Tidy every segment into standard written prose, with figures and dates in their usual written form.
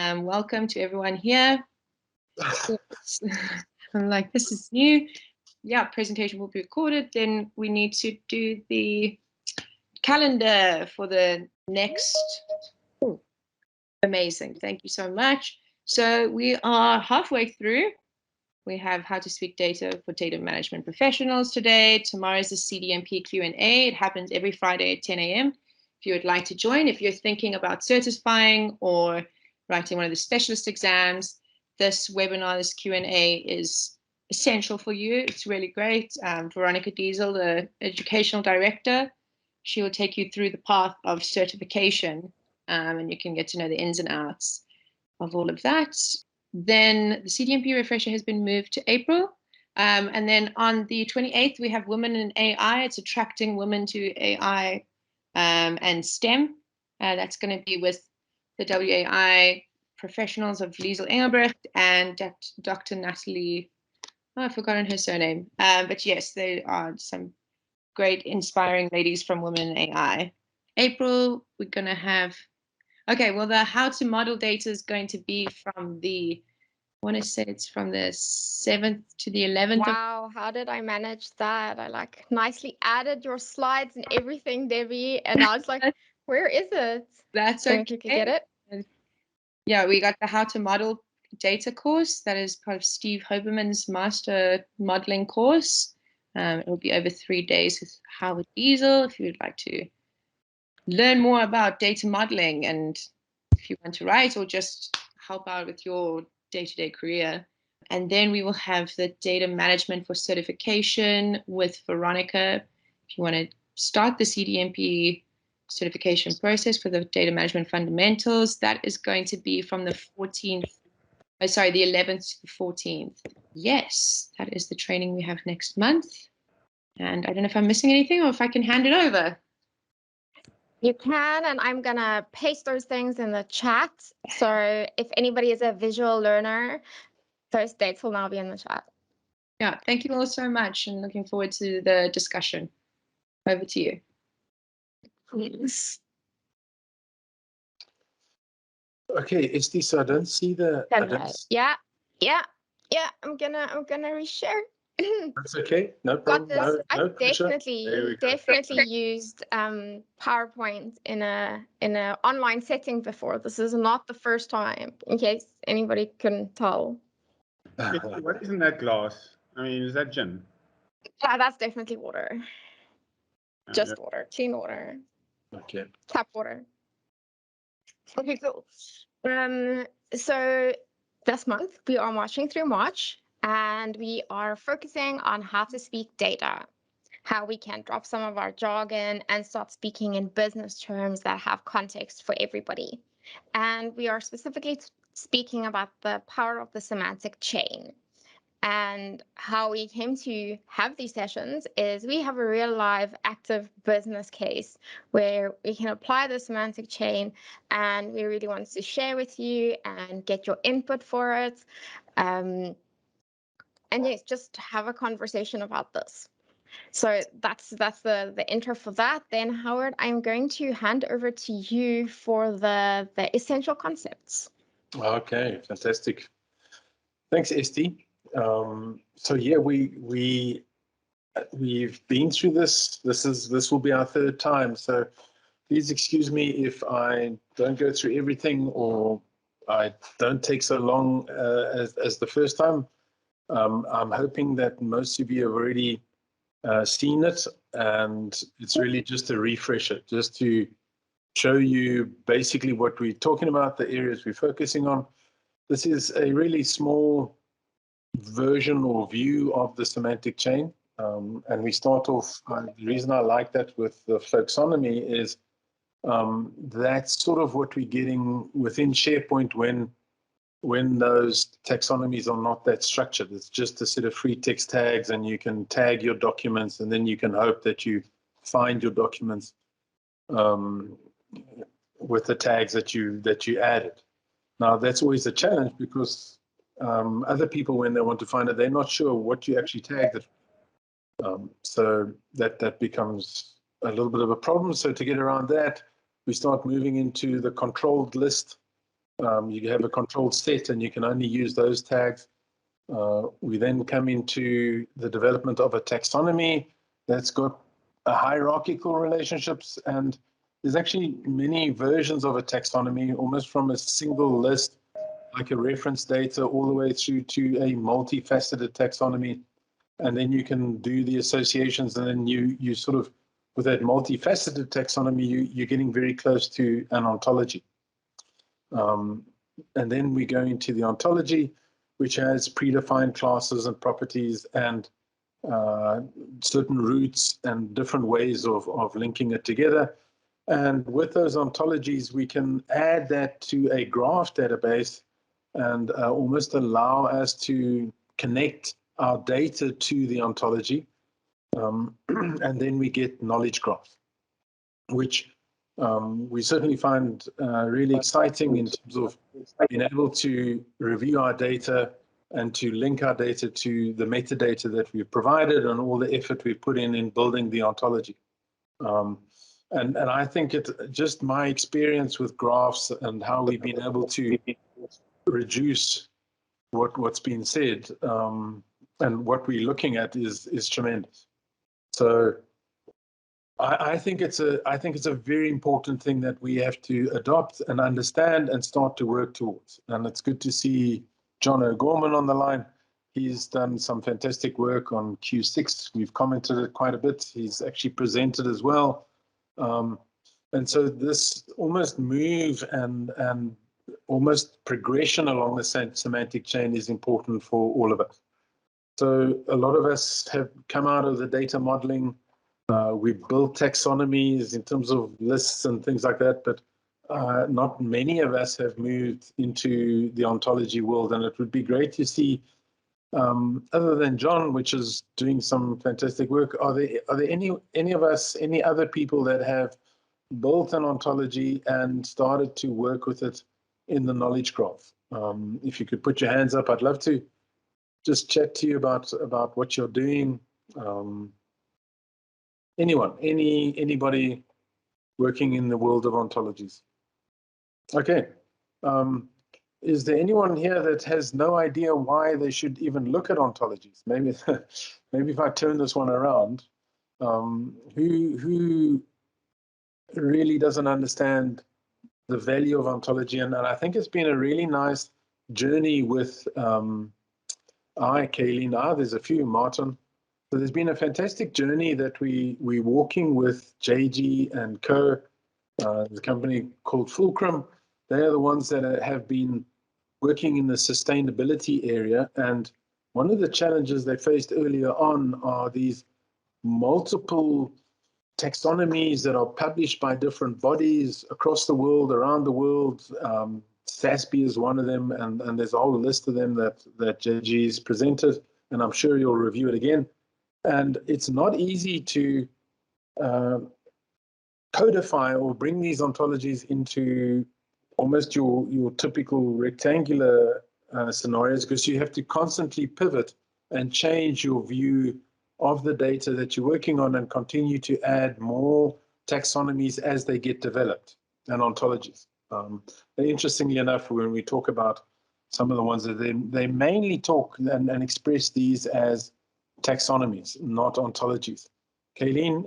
Welcome to everyone here. I'm like, this is new. Yeah, presentation will be recorded. Then we need to do the calendar for the next. Oh, amazing. Thank you so much. So we are halfway through. We have how to speak data for data management professionals today. Tomorrow is the CDMP Q&A. It happens every Friday at 10 a.m. If you would like to join, if you're thinking about certifying or writing one of the specialist exams, this webinar, this Q&A is essential for you. It's really great. Veronica Diesel, the educational director, she will take you through the path of certification, and you can get to know the ins and outs of all of that. Then the CDMP refresher has been moved to April. And then on the 28th, we have Women in AI. It's attracting women to AI and STEM. That's going to be with the WAI professionals of Liesel Engelbrecht and Dr. Natalie, I've forgotten her surname. But yes, they are some great inspiring ladies from Women in AI. April, we're going to have, okay, well, the how to model data is going to be from the, I want to say it's from the 7th to the 11th. Wow, how did I manage that? I like nicely added your slides and everything, Debbie. And I was like, where is it? That's Can okay. we quickly get it? Yeah, we got the how to model data course. That is part of Steve Hoberman's master modeling course. It will be over 3 days with Howard Diesel. If you'd like to learn more about data modeling and if you want to write or just help out with your day-to-day career. And then we will have the data management for certification with Veronica. If you want to start the CDMP certification process for the data management fundamentals, that is going to be from the 11th to the 14th. Yes, that is the training we have next month. And I don't know if I'm missing anything or if I can hand it over. You can, and I'm going to paste those things in the chat. So if anybody is a visual learner, those dates will now be in the chat. Yeah, thank you all so much and looking forward to the discussion. Over to you. Yes. Okay, Esti, so I don't see the. Yeah. I'm gonna reshare. That's okay. No problem. Got this. No I definitely used PowerPoint in a online setting before. This is not the first time, in case anybody couldn't tell. What is in that glass? I mean, is that gin? Yeah, that's definitely water. Just water, clean water. Okay. Tap water. Okay, cool. So this month we are marching through March, and we are focusing on how to speak data, how we can drop some of our jargon and start speaking in business terms that have context for everybody. And we are specifically speaking about the power of the semantic chain. And how we came to have these sessions is we have a real live active business case where we can apply the semantic chain, and we really want to share with you and get your input for it. And yes, just have a conversation about this. So that's the intro for that. Then Howard, I'm going to hand over to you for the essential concepts. Okay, fantastic. Thanks, Esti. So yeah, we've been through this. This will be our third time. So please excuse me if I don't go through everything or I don't take so long as the first time. I'm hoping that most of you have already seen it, and it's really just a refresher, just to show you basically what we're talking about, the areas we're focusing on. This is a really small version or view of the semantic chain. And we start off, the reason I like that with the taxonomy is that's sort of what we're getting within SharePoint when those taxonomies are not that structured. It's just a set of free text tags, and you can tag your documents, and then you can hope that you find your documents with the tags that you added. Now, that's always a challenge because other people, when they want to find it, they're not sure what you actually tagged it. So that becomes a little bit of a problem. So to get around that, we start moving into the controlled list You have a controlled set and you can only use those tags. We then come into the development of a taxonomy that's got a hierarchical relationships, and there's actually many versions of a taxonomy, almost from a single list, like a reference data, all the way through to a multifaceted taxonomy. And then you can do the associations, and then you sort of, with that multifaceted taxonomy, you're getting very close to an ontology. And then we go into the ontology, which has predefined classes and properties and certain roots and different ways of linking it together. And with those ontologies, we can add that to a graph database and almost allow us to connect our data to the ontology. And then we get knowledge graphs, which we certainly find really exciting in terms of being able to review our data and to link our data to the metadata that we've provided and all the effort we put in building the ontology. And I think it's just my experience with graphs and how we've been able to reduce what's been said and what we're looking at is tremendous. So I think it's a very important thing that we have to adopt and understand and start to work towards. And it's good to see John O'Gorman on the line. He's done some fantastic work on Q6. We've commented it quite a bit. He's actually presented as well. And so this almost move and almost progression along the semantic chain is important for all of us. So a lot of us have come out of the data modeling. We've built taxonomies in terms of lists and things like that, but not many of us have moved into the ontology world. And it would be great to see, other than John, which is doing some fantastic work, are there any of us, any other people that have built an ontology and started to work with it in the knowledge graph? If you could put your hands up, I'd love to just chat to you about what you're doing. Anybody working in the world of ontologies? Okay. Is there anyone here that has no idea why they should even look at ontologies? Maybe if I turn this one around, who really doesn't understand the value of ontology? And I think it's been a really nice journey with Kayleen. There's a few, Martin. So there's been a fantastic journey that we're walking with JG and Co. The company called Fulcrum. They are the ones that have been working in the sustainability area. And one of the challenges they faced earlier on are these multiple taxonomies that are published by different bodies across the world, around the world. SASB is one of them, and there's a whole list of them that JG's presented, and I'm sure you'll review it again. And it's not easy to codify or bring these ontologies into almost your typical rectangular scenarios, because you have to constantly pivot and change your view of the data that you're working on and continue to add more taxonomies as they get developed and ontologies. Interestingly enough, when we talk about some of the ones that they mainly talk and express these as taxonomies, not ontologies. Kayleen,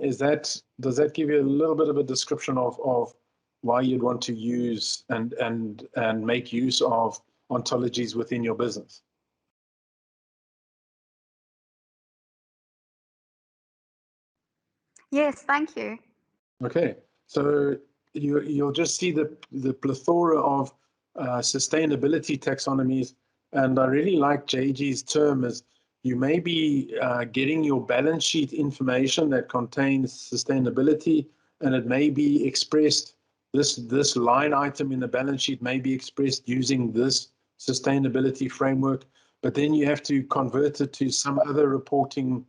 does that give you a little bit of a description of why you'd want to use and make use of ontologies within your business? Yes, thank you. Okay, so you'll just see the plethora of sustainability taxonomies, and I really like JG's term as you may be getting your balance sheet information that contains sustainability, and it may be expressed, this line item in the balance sheet may be expressed using this sustainability framework, but then you have to convert it to some other reporting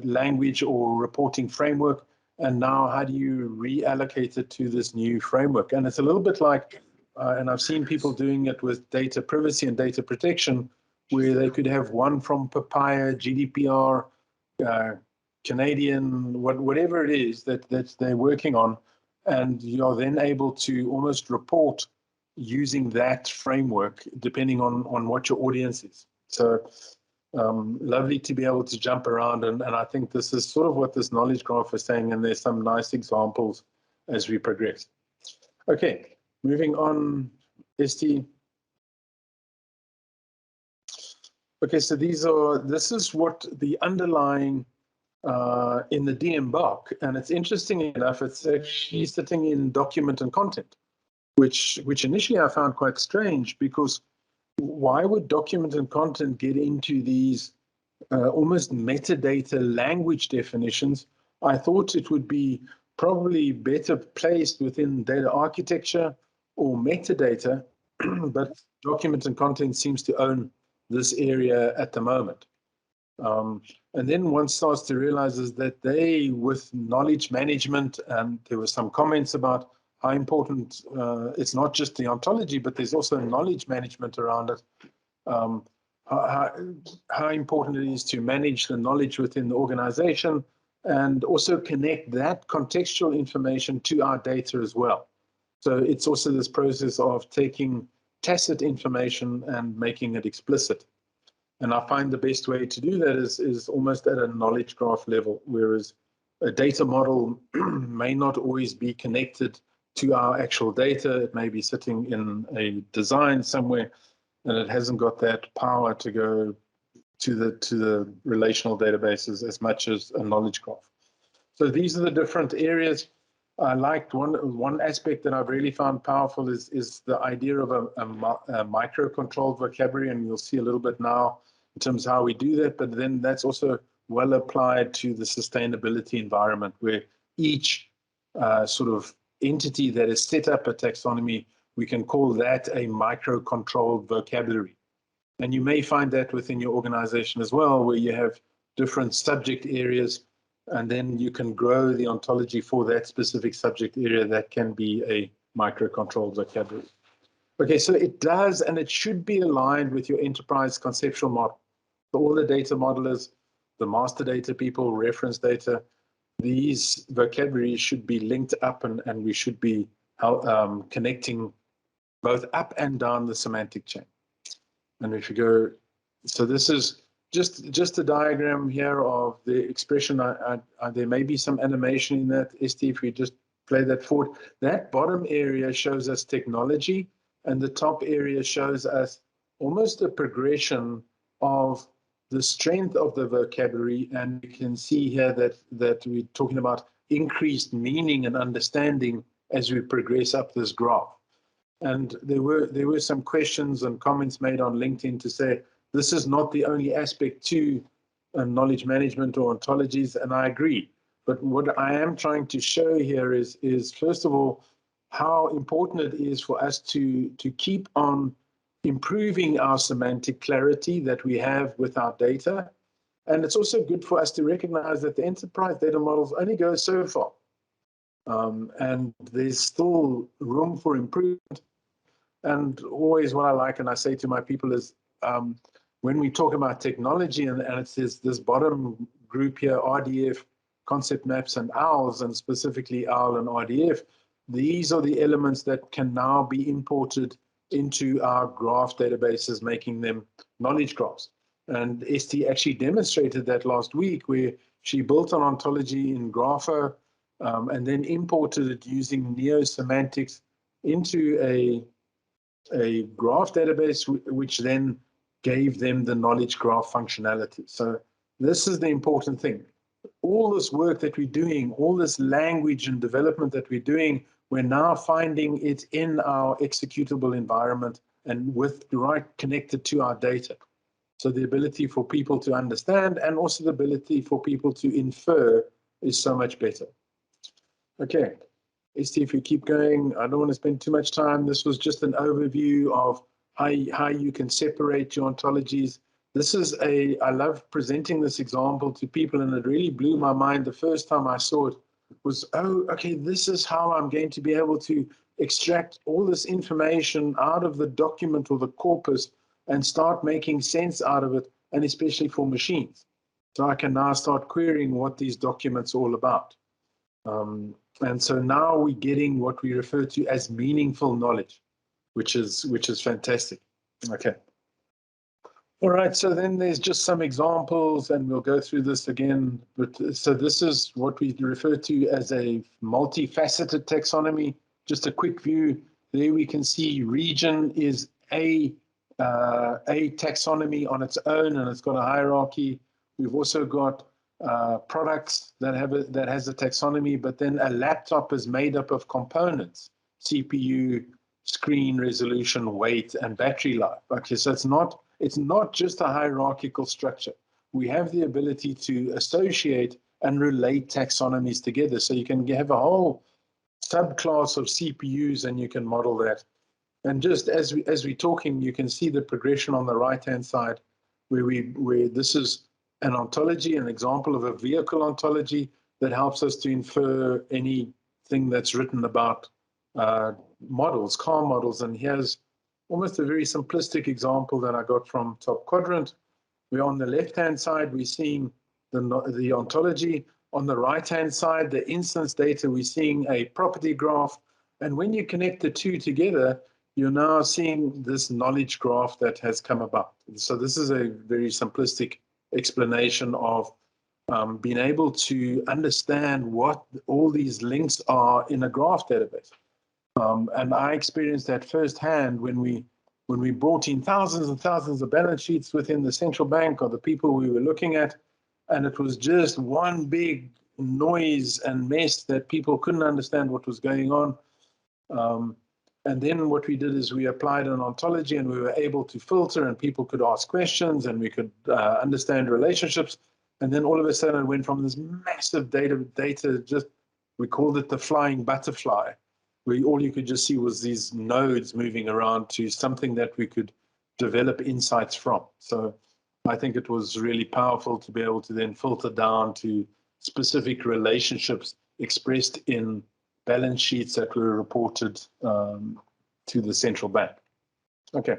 language or reporting framework. And now how do you reallocate it to this new framework? And it's a little bit like, and I've seen people doing it with data privacy and data protection, where they could have one from Papaya, GDPR, Canadian, whatever it is that they're working on, and you're then able to almost report using that framework depending on what your audience is. So lovely to be able to jump around, and I think this is sort of what this knowledge graph is saying, and there's some nice examples as we progress. Okay, moving on, ST. Okay, so this is what the underlying in the DMBOK, and it's interesting enough, it's actually sitting in document and content, which initially I found quite strange, because why would document and content get into these almost metadata language definitions? I thought it would be probably better placed within data architecture or metadata, but document and content seems to own this area at the moment. And then one starts to realize is that they, with knowledge management, and there were some comments about how important it's not just the ontology, but there's also knowledge management around it. How important it is to manage the knowledge within the organization, and also connect that contextual information to our data as well. So it's also this process of taking tacit information and making it explicit. And I find the best way to do that is almost at a knowledge graph level, whereas a data model may not always be connected to our actual data. It may be sitting in a design somewhere, and it hasn't got that power to go to the relational databases as much as a knowledge graph. So these are the different areas. I liked one aspect that I've really found powerful is the idea of a micro-controlled vocabulary, and you'll see a little bit now in terms of how we do that, but then that's also well applied to the sustainability environment, where each sort of entity that is set up a taxonomy, we can call that a micro-controlled vocabulary. And you may find that within your organization as well, where you have different subject areas, and then you can grow the ontology for that specific subject area that can be a micro-controlled vocabulary. Okay, so it does, and it should be aligned with your enterprise conceptual model. So all the data modelers, the master data people, reference data, these vocabularies should be linked up, and we should be connecting both up and down the semantic chain. And if you go, so this is just a diagram here of the expression. There may be some animation in that, ST, if we just play that forward. That bottom area shows us technology, and the top area shows us almost a progression of the strength of the vocabulary. And you can see here that we're talking about increased meaning and understanding as we progress up this graph. And there were some questions and comments made on LinkedIn to say, this is not the only aspect to knowledge management or ontologies, and I agree. But what I am trying to show here is first of all, how important it is for us to keep on improving our semantic clarity that we have with our data. And it's also good for us to recognize that the enterprise data models only go so far. And there's still room for improvement. And always what I like, and I say to my people, is when we talk about technology, and it says this bottom group here, RDF, concept maps, and OWLs, and specifically OWL and RDF, these are the elements that can now be imported into our graph databases, making them knowledge graphs. And ST actually demonstrated that last week, where she built an ontology in Grapho and then imported it using neo-semantics into a graph database, which then gave them the knowledge graph functionality. So this is the important thing. All this work that we're doing, all this language and development that we're doing, we're now finding it in our executable environment and connected to our data. So the ability for people to understand, and also the ability for people to infer, is so much better. Okay. ST, if you keep going, I don't want to spend too much time. This was just an overview of how you can separate your ontologies. I love presenting this example to people, and it really blew my mind the first time I saw it. Was, oh, okay, this is how I'm going to be able to extract all this information out of the document or the corpus and start making sense out of it, and especially for machines. So I can now start querying what these documents are all about. And so now we're getting what we refer to as meaningful knowledge. which is fantastic. Okay. All right, so then there's just some examples, and we'll go through this again. But so this is what we refer to as a multifaceted taxonomy. Just a quick view. There we can see region is a taxonomy on its own, and it's got a hierarchy. We've also got products that has a taxonomy, but then a laptop is made up of components: CPU, screen resolution, weight, and battery life. Okay, so it's not just a hierarchical structure. We have the ability to associate and relate taxonomies together. So you can have a whole subclass of CPUs and you can model that. And just as we're talking, you can see the progression on the right-hand side where this is an ontology, an example of a vehicle ontology that helps us to infer anything that's written about models, car models. And here's almost a very simplistic example that I got from Top Quadrant. We're on the left-hand side, we're seeing the ontology. On the right-hand side, the instance data, we're seeing a property graph. And when you connect the two together, you're now seeing this knowledge graph that has come about. So this is a very simplistic explanation of being able to understand what all these links are in a graph database. And I experienced that firsthand when we brought in thousands and thousands of balance sheets within the central bank or the people we were looking at, and it was just one big noise and mess that people couldn't understand what was going on. And then what we did is we applied an ontology, and we were able to filter, and people could ask questions, and we could understand relationships. And then all of a sudden it went from this massive data, just we called it the flying butterfly, where all you could just see was these nodes moving around, to something that we could develop insights from. So I think it was really powerful to be able to then filter down to specific relationships expressed in balance sheets that were reported to the central bank. Okay.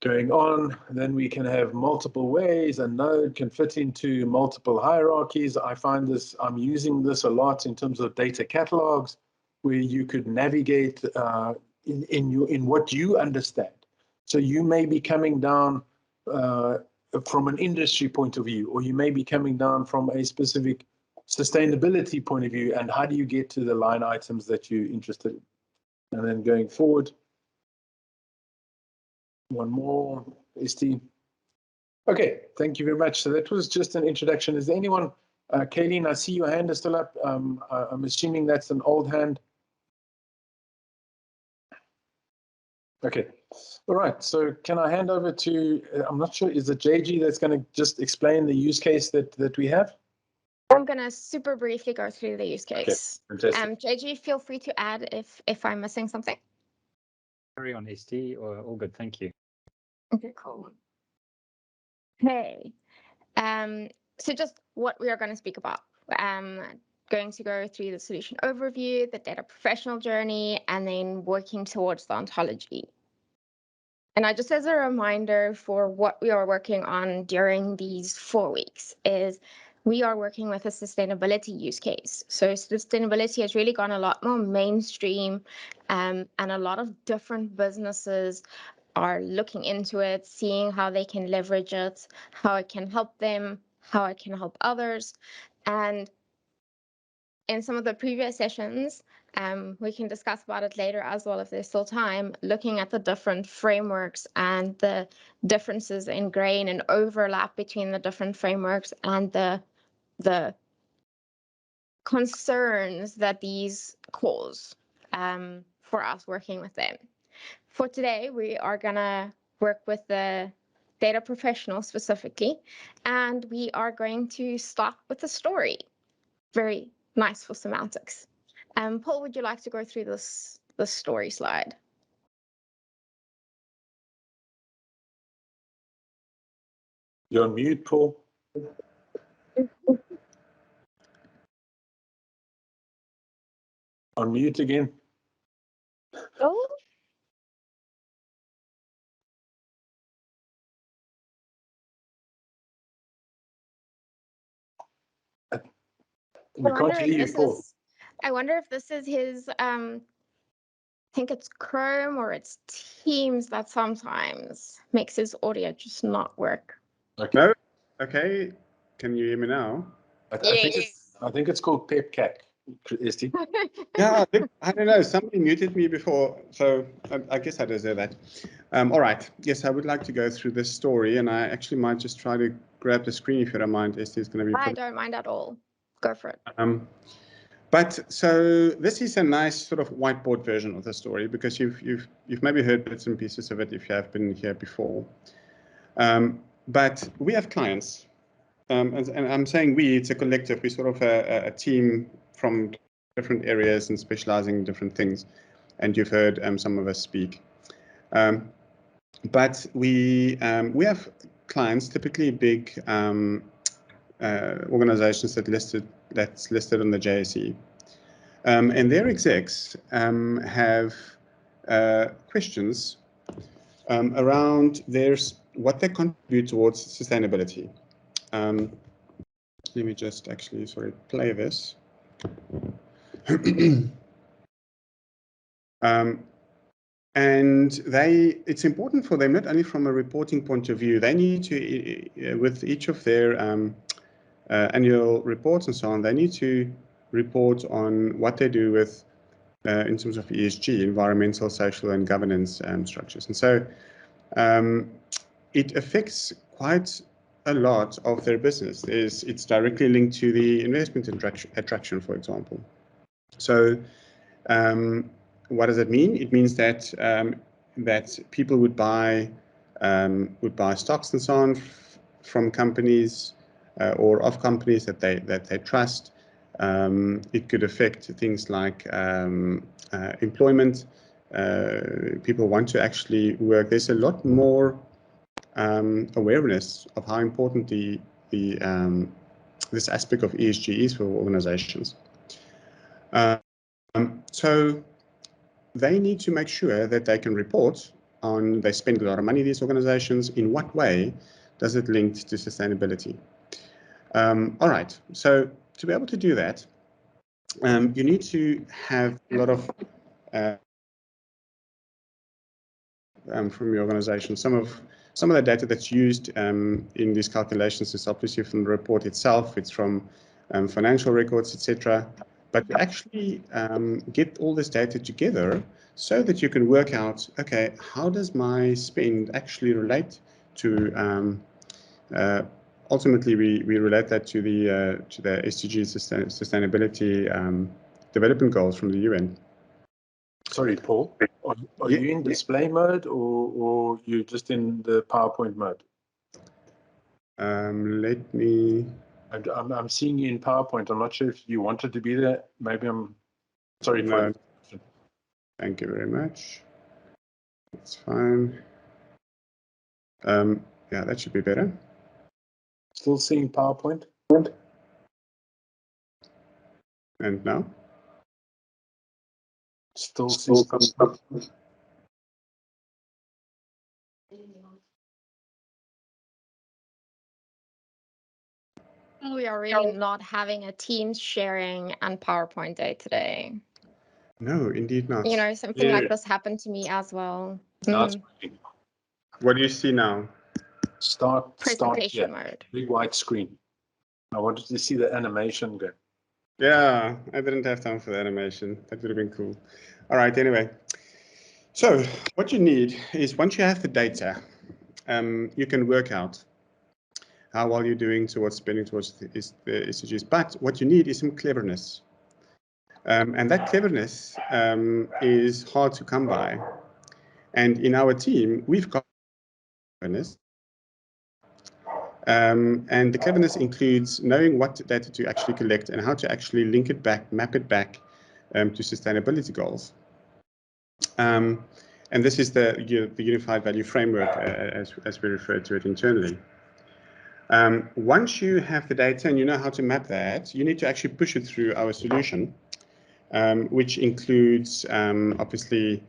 Going on, then we can have multiple ways. A node can fit into multiple hierarchies. I find this, I'm using this a lot in terms of data catalogs, where you could navigate in what you understand. So you may be coming down from an industry point of view, or you may be coming down from a specific sustainability point of view, and how do you get to the line items that you're interested in? And then going forward, one more, ST. Okay, thank you very much. So that was just an introduction. Is there anyone, Kayleen, I see your hand is still up. I'm assuming that's an old hand. Okay, all right, so can I hand over to, I'm not sure, is it JG that's going to just explain the use case that we have? I'm going to super briefly go through the use case. Okay, fantastic. JG, feel free to add if I'm missing something. Carry on, ST, or all good, thank you. Okay, cool. Hey, so just what we are going to speak about. Going to go through the solution overview, the data professional journey, and then working towards the ontology. And I just as a reminder for what we are working on during these 4 weeks is we are working with a sustainability use case. So sustainability has really gone a lot more mainstream, and a lot of different businesses are looking into it, seeing how they can leverage it, how it can help them, how it can help others. And in some of the previous sessions, we can discuss about it later as well if there's still time, looking at the different frameworks and the differences in grain and overlap between the different frameworks and the concerns that these cause for us working with them. For today, we are going to work with the data professional specifically, and we are going to start with a story. Very nice for semantics. Paul, would you like to go through this story slide? You're on mute, Paul. On mute again. Oh. We can't hear you, Paul. I wonder if this is his think it's Chrome or it's Teams that sometimes makes his audio just not work. Okay. No? Okay. Can you hear me now? I think it's called PepCat, Esti. Yeah, I don't know. Somebody muted me before, so I guess I deserve that. All right. Yes, I would like to go through this story, and I actually might just try to grab the screen if you don't mind. Esti is going to be. I don't mind at all. Go for it. But so this is a nice sort of whiteboard version of the story, because you've maybe heard bits and pieces of it if you have been here before. But we have clients, and I'm saying we, it's a collective. We're sort of a team from different areas and specializing in different things. And you've heard some of us speak. But we have clients, typically big organizations that's listed on the JSE. And their execs have questions around what they contribute towards sustainability. Let me just actually, play this. And it's important for them, not only from a reporting point of view, they need to, with each of their annual reports and so on, they need to report on what they do with, in terms of ESG, environmental, social, and governance structures. And so it affects quite a lot of their business. It's directly linked to the investment attraction, for example. So what does it mean? It means that that people would buy stocks and so on from companies or of companies that they trust. It could affect things like employment. People want to actually work. There's a lot more awareness of how important this aspect of ESG is for organizations. So they need to make sure that they can report on, they spend a lot of money, these organizations, in what way does it link to sustainability? All right, so to be able to do that, you need to have a lot of from your organization. Some of the data that's used in these calculations is obviously from the report itself. It's from financial records, etc. But to actually get all this data together so that you can work out, okay, how does my spend actually relate to ultimately we relate that to the SDG sustainability development goals from the UN. Sorry, Paul. Are you in display mode or you're just in the PowerPoint mode? Let me. I'm seeing you in PowerPoint. I'm not sure if you wanted to be there. Maybe I'm sorry for that. Thank you very much. That's fine. Yeah, that should be better. Still seeing PowerPoint? And now? Still seeing PowerPoint. We are really not having a Teams sharing and PowerPoint day today. No, indeed not. You know, something like this happened to me as well. What do you see now? Presentation mode. Big white screen. I wanted to see the animation go. Yeah, I didn't have time for the animation. That would have been cool. All right, anyway. So what you need is, once you have the data, you can work out how well you're doing towards spending towards the SDGs. But what you need is some cleverness. And that cleverness is hard to come by. And in our team, we've got cleverness. And the cleverness includes knowing what data to actually collect and how to actually link it back, map it back to sustainability goals. And this is the unified value framework, as we refer to it internally. Once you have the data and you know how to map that, you need to actually push it through our solution, which includes obviously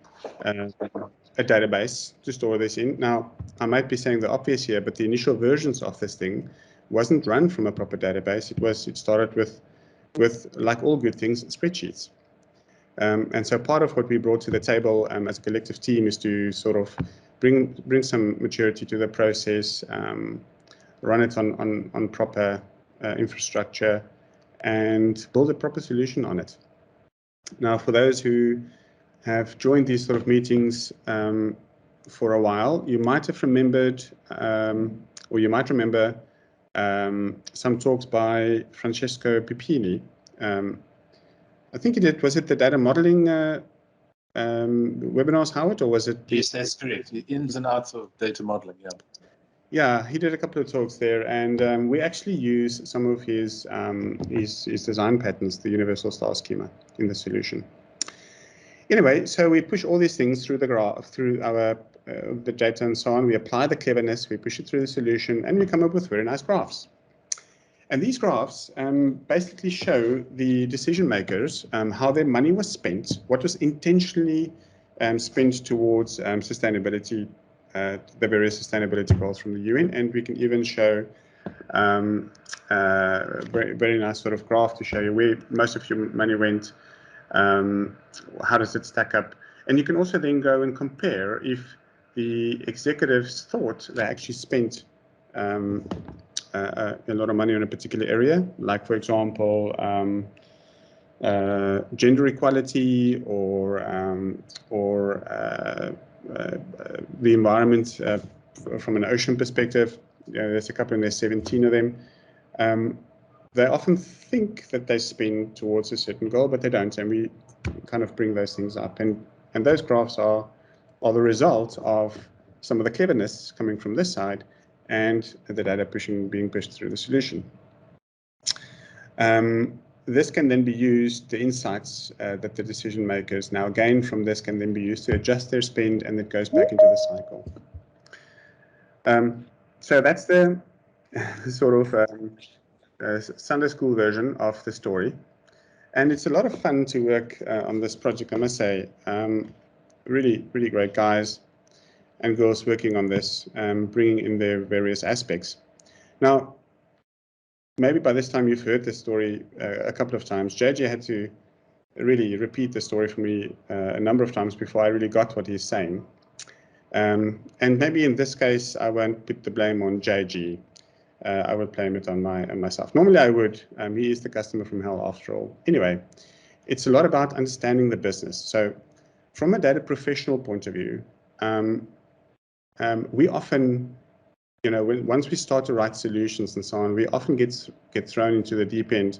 a database to store this in. Now, I might be saying the obvious here, but the initial versions of this thing wasn't run from a proper database. It started with like all good things, spreadsheets. And so part of what we brought to the table as a collective team is to sort of bring some maturity to the process, run it on proper infrastructure, and build a proper solution on it. Now, for those who have joined these sort of meetings for a while, you might have remembered, or you might remember some talks by Francesco Pipini. I think he did, was it the data modeling webinars, Howard, or was it? Yes, that's correct. The ins and outs of data modeling, yeah. Yeah, he did a couple of talks there, and we actually use some of his design patterns, the universal star schema, in the solution. Anyway, so we push all these things through the graph, through our the data and so on. We apply the cleverness, we push it through the solution, and we come up with very nice graphs. And these graphs basically show the decision makers how their money was spent, what was intentionally spent towards sustainability, the various sustainability goals from the UN, and we can even show very nice sort of graph to show you where most of your money went, how does it stack up, and you can also then go and compare if the executives thought they actually spent a lot of money on a particular area, like for example gender equality or the environment from an ocean perspective. There's a couple and there's 17 of them. They often think that they spend towards a certain goal, but they don't, and we kind of bring those things up. And those graphs are the result of some of the cleverness coming from this side and the data being pushed through the solution. This can then be used, the insights that the decision makers now gain from this can then be used to adjust their spend, and it goes back into the cycle. So that's the sort of Sunday school version of the story. And it's a lot of fun to work on this project, I must say. Really, really great guys and girls working on this, bringing in their various aspects. Now, maybe by this time you've heard this story a couple of times. JJ had to really repeat the story for me a number of times before I really got what he's saying. And maybe in this case, I won't put the blame on JG. I would blame it on myself. Normally I would. He is the customer from hell after all. Anyway, it's a lot about understanding the business. So from a data professional point of view, we often, once we start to write solutions and so on, we often get thrown into the deep end.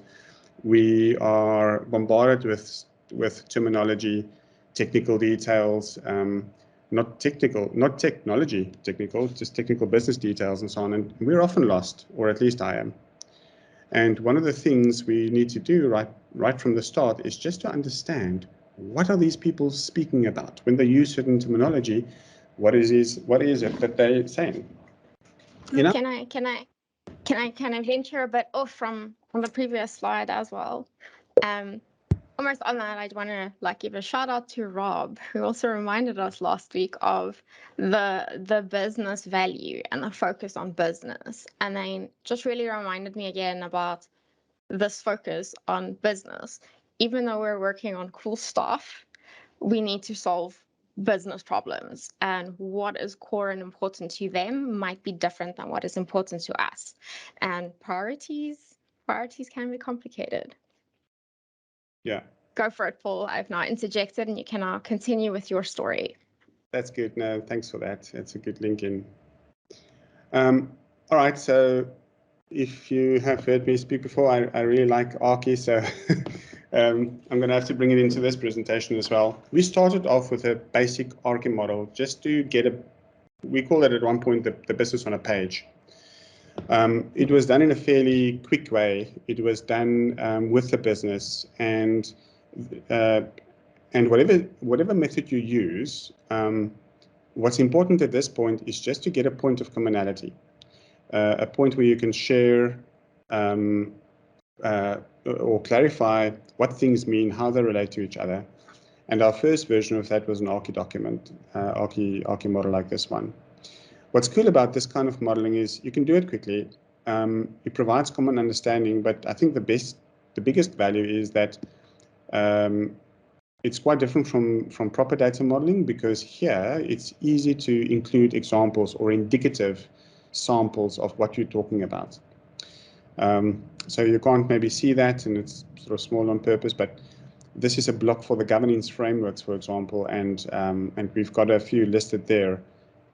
We are bombarded with terminology, technical details, not technology technical, just technical business details and so on. And we're often lost, or at least I am. And one of the things we need to do right from the start is just to understand, what are these people speaking about? When they use certain terminology, what is it that they're saying? Can I venture a bit off from the previous slide as well? Almost on that, I'd want to give a shout out to Rob, who also reminded us last week of the business value and the focus on business, and then just really reminded me again about this focus on business. Even though we're working on cool stuff, we need to solve business problems, and what is core and important to them might be different than what is important to us. And priorities can be complicated. Yeah. Go for it, Paul. I've now interjected, and you can now continue with your story. That's good. No, thanks for that. It's a good link in. All right. So if you have heard me speak before, I really like Achi, so I'm going to have to bring it into this presentation as well. We started off with a basic Achi model just to get we call it at one point the business on a page. It was done in a fairly quick way. It was done with the business, and whatever method you use, what's important at this point is just to get a point of commonality, a point where you can share or clarify what things mean, how they relate to each other. And our first version of that was an Achi document, Achi model like this one. What's cool about this kind of modeling is you can do it quickly. It provides common understanding, but I think the biggest value is that it's quite different from proper data modeling, because here it's easy to include examples or indicative samples of what you're talking about. So you can't maybe see that, and it's sort of small on purpose, but this is a block for the governance frameworks, for example, and we've got a few listed there.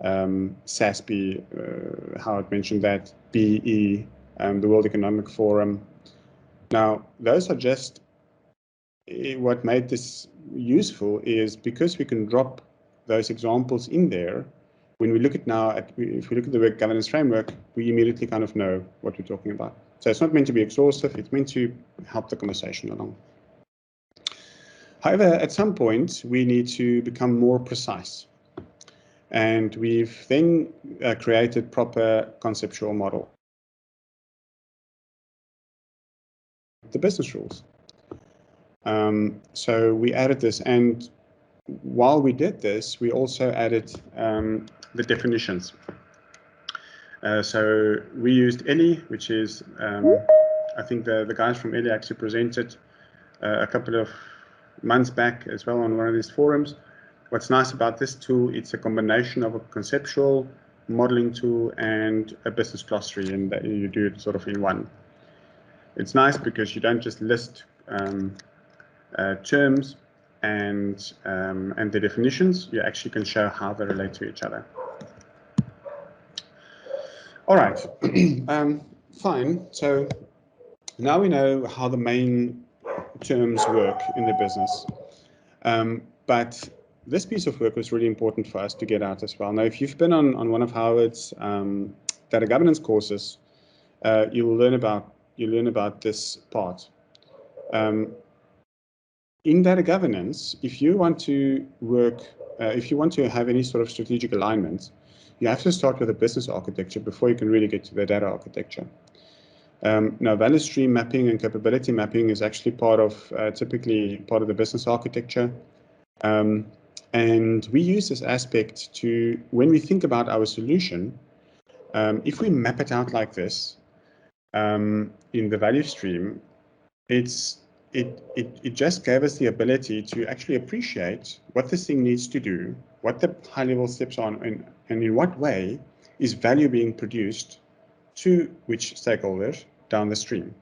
SASB, Howard mentioned that, BE, the World Economic Forum. Now, those are just, what made this useful is because we can drop those examples in there. When we look at now, if we look at the work governance framework, we immediately kind of know what we're talking about. So it's not meant to be exhaustive, it's meant to help the conversation along. However, at some point, we need to become more precise. And we've then created proper conceptual model. The business rules. So we added this, and while we did this, we also added the definitions. So we used Ellie, which is, I think the guys from Ellie actually presented a couple of months back as well on one of these forums. What's nice about this tool, it's a combination of a conceptual modeling tool and a business glossary, and that you do it sort of in one. It's nice because you don't just list terms and the definitions, you actually can show how they relate to each other. All right, fine. So now we know how the main terms work in the business. But this piece of work was really important for us to get out as well. Now, if you've been on one of Howard's data governance courses, you'll learn about this part. In data governance, if you want to work, if you want to have any sort of strategic alignment, you have to start with a business architecture before you can really get to the data architecture. Now, value stream mapping and capability mapping is actually part of, typically part of the business architecture. And we use this aspect to, when we think about our solution, if we map it out like this in the value stream, it just gave us the ability to actually appreciate what this thing needs to do, what the high-level steps are, and in what way is value being produced to which stakeholders down the stream.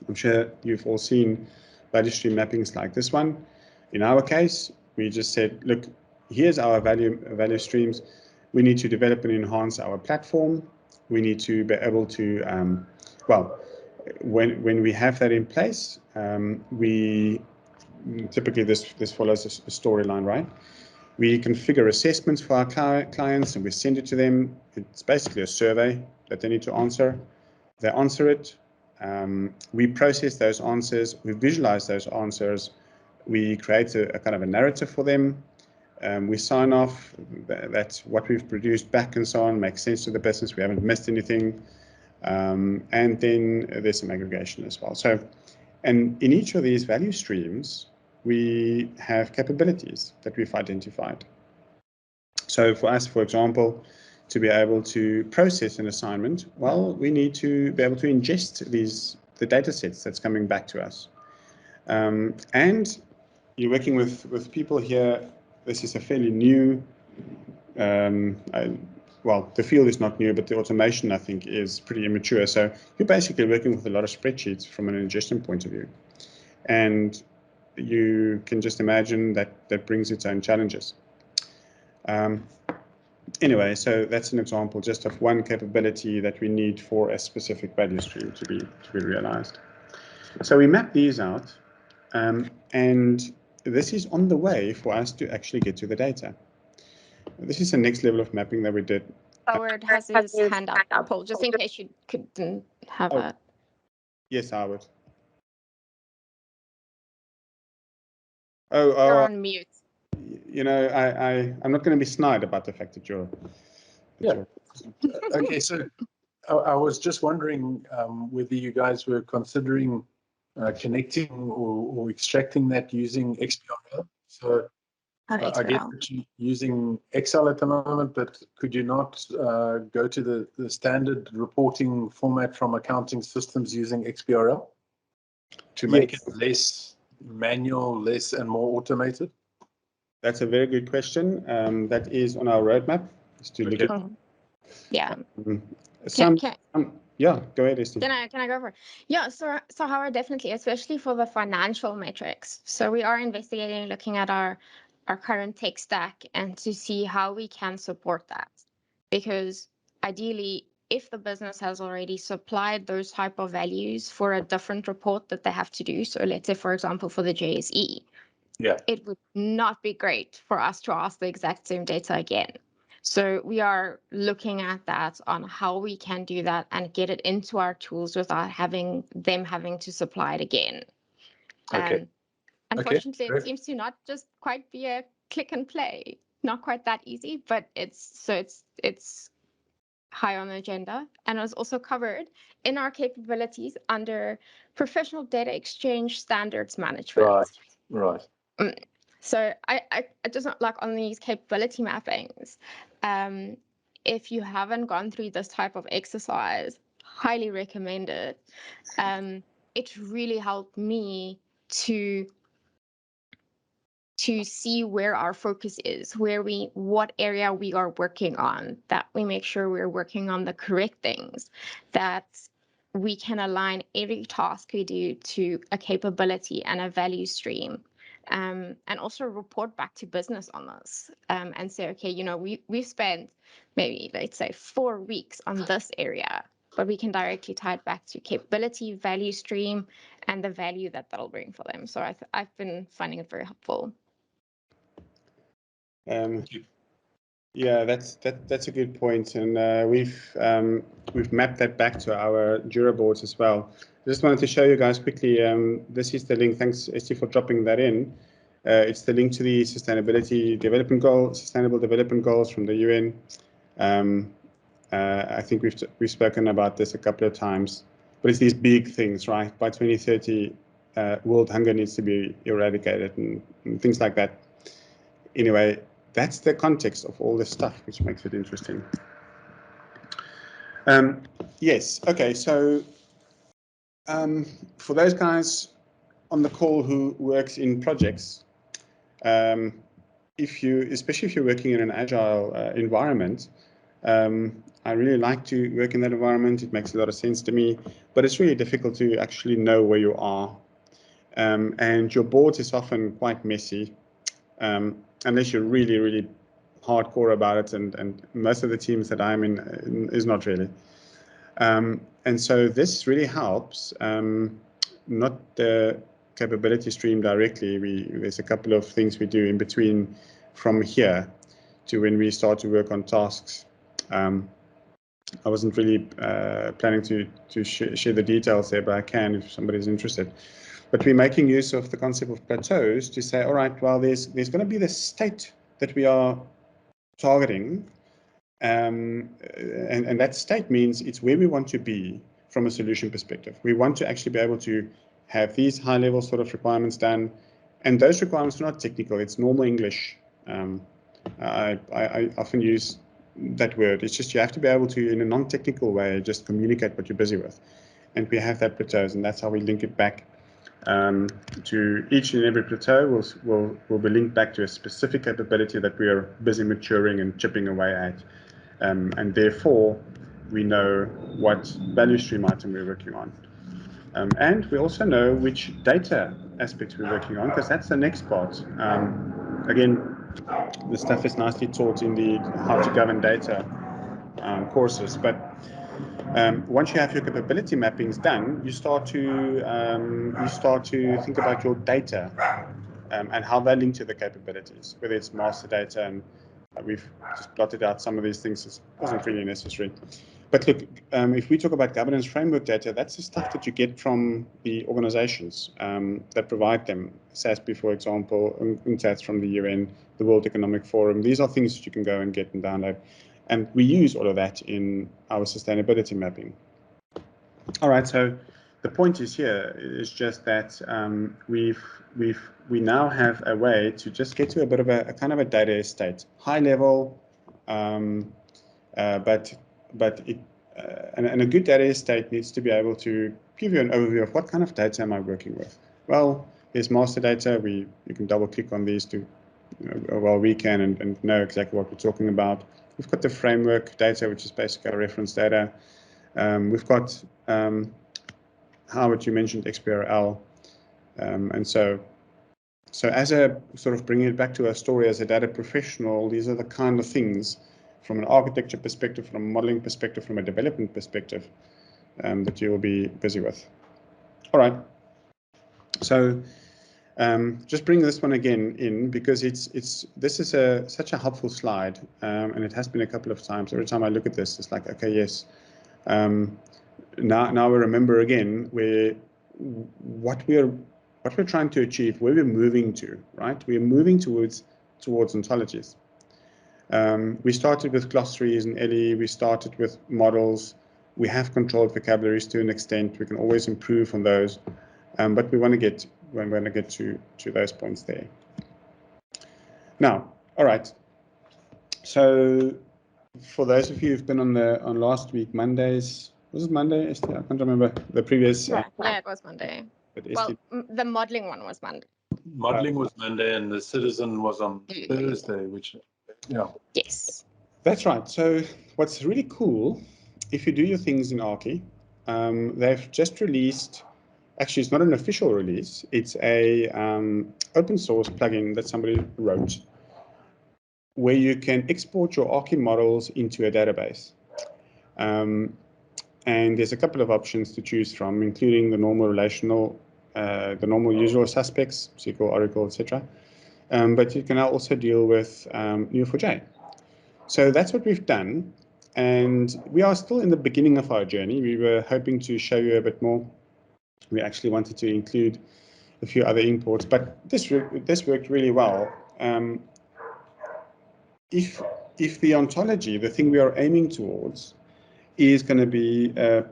I'm sure you've all seen value stream mappings like this one. In our case, we just said, look, here's our value streams. We need to develop and enhance our platform. We need to be able to, well, when we have that in place, we typically this follows a storyline, right? We configure assessments for our clients and we send it to them. It's basically a survey that they need to answer. They answer it. We process those answers. We visualize those answers. We create a kind of a narrative for them. We sign off that what we've produced back and so on makes sense to the business. We haven't missed anything. And then there's some aggregation as well. So, and in each of these value streams, we have capabilities that we've identified. So for us, for example, to be able to process an assignment, well, we need to be able to ingest the data sets that's coming back to us. And you're working with people here. This is a fairly new, well, the field is not new, but the automation, I think, is pretty immature. So you're basically working with a lot of spreadsheets from an ingestion point of view. And you can just imagine that brings its own challenges. Anyway, so that's an example just of one capability that we need for a specific value stream to be realized. So we map these out, and this is on the way for us to actually get to the data. This is the next level of mapping that we did. Howard has his hand up, Paul, just in case you couldn't have a... Yes, Howard. You're on mute. You know, I'm not going to be snide about the fact that you're... Okay, so I was just wondering whether you guys were considering connecting or extracting that using XBRL. So I get that you're using Excel at the moment, but could you not go to the standard reporting format from accounting systems using XBRL to make it less manual, less and more automated? That's a very good question. That is on our roadmap. Is to look at Yeah. some. Yeah, go ahead, Esti. Can I go for it? Yeah, so Howard, definitely, especially for the financial metrics. So we are investigating, looking at our current tech stack and to see how we can support that. Because ideally, if the business has already supplied those type of values for a different report that they have to do, so let's say, for example, for the JSE, it would not be great for us to ask the exact same data again. So we are looking at that on how we can do that and get it into our tools without having to supply it again. Okay. Unfortunately, it seems to not just quite be a click and play. Not quite that easy, but it's high on the agenda, and it was also covered in our capabilities under professional data exchange standards management. Right. So I just not like on these capability mappings. If you haven't gone through this type of exercise, highly recommend it. It really helped me to see where our focus is, what area we are working on, that we make sure we're working on the correct things, that we can align every task we do to a capability and a value stream. And also report back to business on this, and say, okay, we've spent maybe, let's say, 4 weeks on this area, but we can directly tie it back to capability, value stream, and the value that'll bring for them. So I've been finding it very helpful. Yeah, that's a good point, and we've mapped that back to our Jira boards as well. I just wanted to show you guys quickly. This is the link. Thanks, Esti, for dropping that in. It's the link to the Sustainable Development Goals from the UN. I think we've spoken about this a couple of times, but it's these big things, right? By 2030, world hunger needs to be eradicated and things like that. Anyway, that's the context of all this stuff, which makes it interesting. Yes, okay, so for those guys on the call who works in projects, especially if you're working in an agile environment, I really like to work in that environment. It makes a lot of sense to me, but it's really difficult to actually know where you are. And your board is often quite messy, unless you're really, really hardcore about it, and most of the teams that I'm in is not really. And so this really helps, not the capability stream directly. There's a couple of things we do in between from here to when we start to work on tasks. I wasn't really planning to share the details there, but I can if somebody's interested. But we're making use of the concept of plateaus to say, all right, well, there's going to be the state that we are targeting, and that state means it's where we want to be from a solution perspective. We want to actually be able to have these high-level sort of requirements done, and those requirements are not technical. It's normal English. I often use that word. It's just you have to be able to, in a non-technical way, just communicate what you're busy with, and we have that plateaus, and that's how we link it back. To each and every plateau will be linked back to a specific capability that we are busy maturing and chipping away at, and therefore we know what value stream item we're working on, and we also know which data aspects we're working on, because that's the next part. Again, the stuff is nicely taught in the how to govern data courses, but once you have your capability mappings done, you start to think about your data and how they link to the capabilities, whether it's master data, and we've just plotted out some of these things. It wasn't really necessary. But look, if we talk about governance framework data, that's the stuff that you get from the organizations that provide them. SASB, for example, UNCTAD from the UN, the World Economic Forum. These are things that you can go and get and download. And we use all of that in our sustainability mapping. All right, so the point is here is just that we now have a way to just get to a bit of a kind of a data estate, high level, but a good data estate needs to be able to give you an overview of what kind of data am I working with. Well, is master data. You can double click on these to, well, we can and know exactly what we're talking about. We've got the framework data, which is basically our reference data. We've got Howard, you mentioned XBRL, and so as a sort of bringing it back to our story as a data professional, these are the kind of things from an architecture perspective, from a modeling perspective, from a development perspective, that you will be busy with. All right. So just bring this one again in, because this is such a helpful slide, and it has been a couple of times. Every time I look at this, it's like, okay, yes. Now we remember again what we're trying to achieve, where we're moving to, right? We're moving towards ontologies. We started with glossaries and LE. We started with models. We have controlled vocabularies to an extent. We can always improve on those, but we want to get to those points there. Now, all right. So, for those of you who've been on last week Mondays, was it Monday, Esther? I can't remember the previous. Yeah, it was Monday. Well, the modeling one was Monday. Modeling was Monday, and the citizen was on Thursday, which, yeah. Yes. That's right. So what's really cool, if you do your things in Achi, they've just released, actually it's not an official release, it's a open source plugin that somebody wrote, where you can export your Achi models into a database. And there's a couple of options to choose from, including the normal relational, the normal usual suspects, SQL, Oracle, etc. But you can now also deal with Neo4j. So that's what we've done. And we are still in the beginning of our journey. We were hoping to show you a bit more. We actually wanted to include a few other imports, but this worked really well. If the ontology, the thing we are aiming towards, is going to be a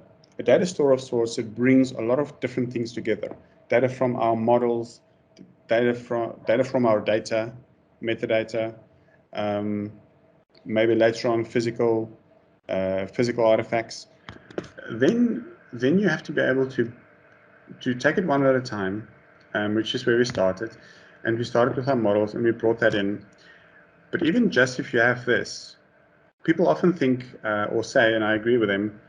data store of sorts that brings a lot of different things together. Data from our models, data from our data, metadata, maybe later on physical artifacts. Then you have to be able to take it one at a time, which is where we started. And we started with our models and we brought that in. But even just if you have this, people often think or say, and I agree with them,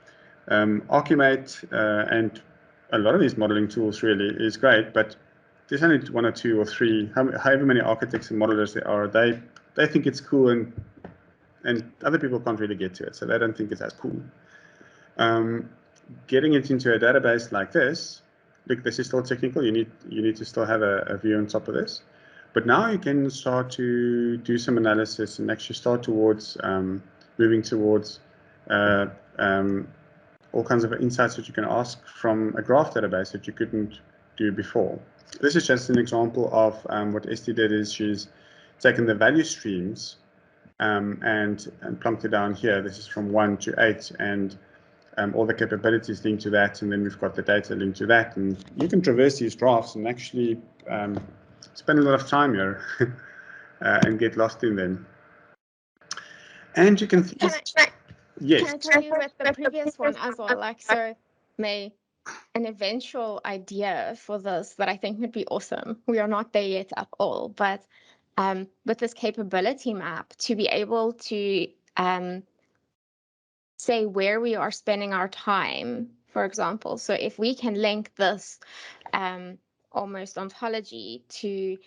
Archimate and a lot of these modeling tools really is great, but there's only one or two or three, however many architects and modelers there are, they think it's cool and other people can't really get to it, so they don't think it's as cool. Getting it into a database like this, look, this is still technical, you need to still have a view on top of this. But now you can start to do some analysis and actually start towards moving towards all kinds of insights that you can ask from a graph database that you couldn't do before. This is just an example of what Esty did. Is she's taken the value streams and plunked it down here. This is from 1 to 8, and all the capabilities linked to that, and then we've got the data linked to that. And you can traverse these graphs and actually spend a lot of time here and get lost in them. And you can yes. Can I tell you with the previous one as well? Like, so an eventual idea for this that I think would be awesome. We are not there yet at all, but with this capability map, to be able to say where we are spending our time, for example. So if we can link this almost ontology to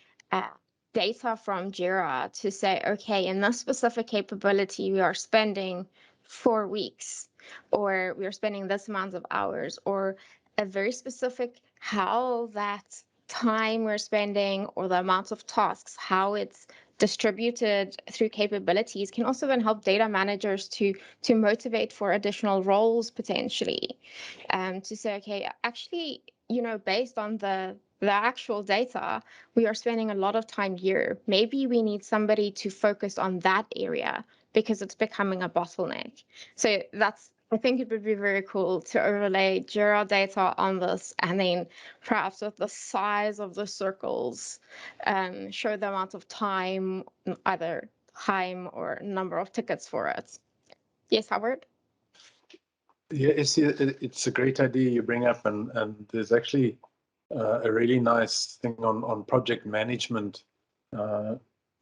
data from Jira to say, okay, in this specific capability, we are spending 4 weeks, or we are spending this amount of hours, or a very specific how that time we're spending or the amount of tasks, how it's distributed through capabilities, can also then help data managers to motivate for additional roles potentially, to say, okay, actually, based on the actual data, we are spending a lot of time here. Maybe we need somebody to focus on that area because it's becoming a bottleneck. So I think it would be very cool to overlay Jira data on this, and then perhaps with the size of the circles, show the amount of time, either time or number of tickets for it. Yes, Howard? Yeah, it's a great idea you bring up, and there's actually a really nice thing on project management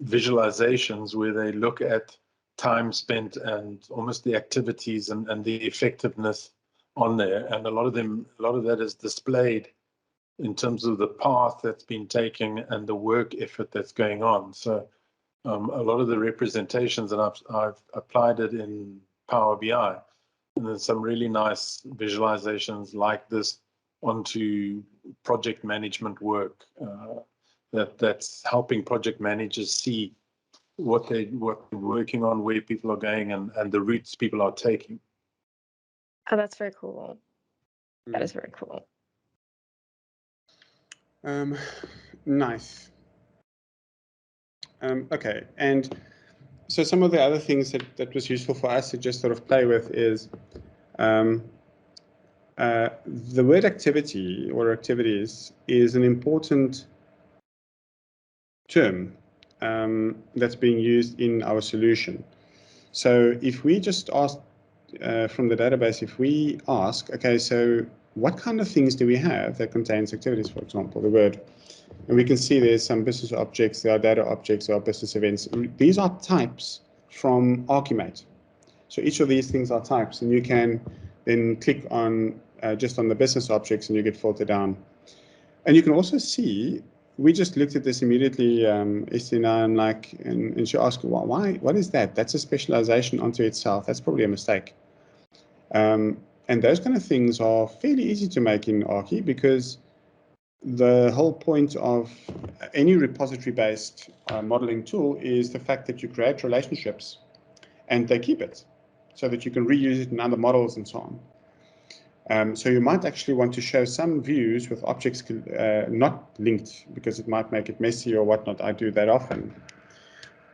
visualizations, where they look at time spent and almost the activities and the effectiveness on there. And a lot of that is displayed in terms of the path that's been taken and the work effort that's going on. So a lot of the representations, and I've applied it in Power BI, and there's some really nice visualizations like this onto project management work that's helping project managers see what they're working on, where people are going, and the routes people are taking. Oh, that's very cool. That is very cool. Nice. Okay, and so some of the other things that was useful for us to just sort of play with is the word activity or activities is an important term that's being used in our solution. So if we just ask from the database, if we ask, okay, so what kind of things do we have that contains activities, for example, the word, and we can see there's some business objects, there are data objects, there are business events. These are types from Archimate. So each of these things are types, and you can then click on just on the business objects and you get filtered down. And you can also see, we just looked at this immediately, ST9, and she asked, why, what is that? That's a specialization onto itself. That's probably a mistake. And those kind of things are fairly easy to make in Archi, because the whole point of any repository-based modeling tool is the fact that you create relationships and they keep it so that you can reuse it in other models and so on. So you might actually want to show some views with objects not linked, because it might make it messy or whatnot. I do that often.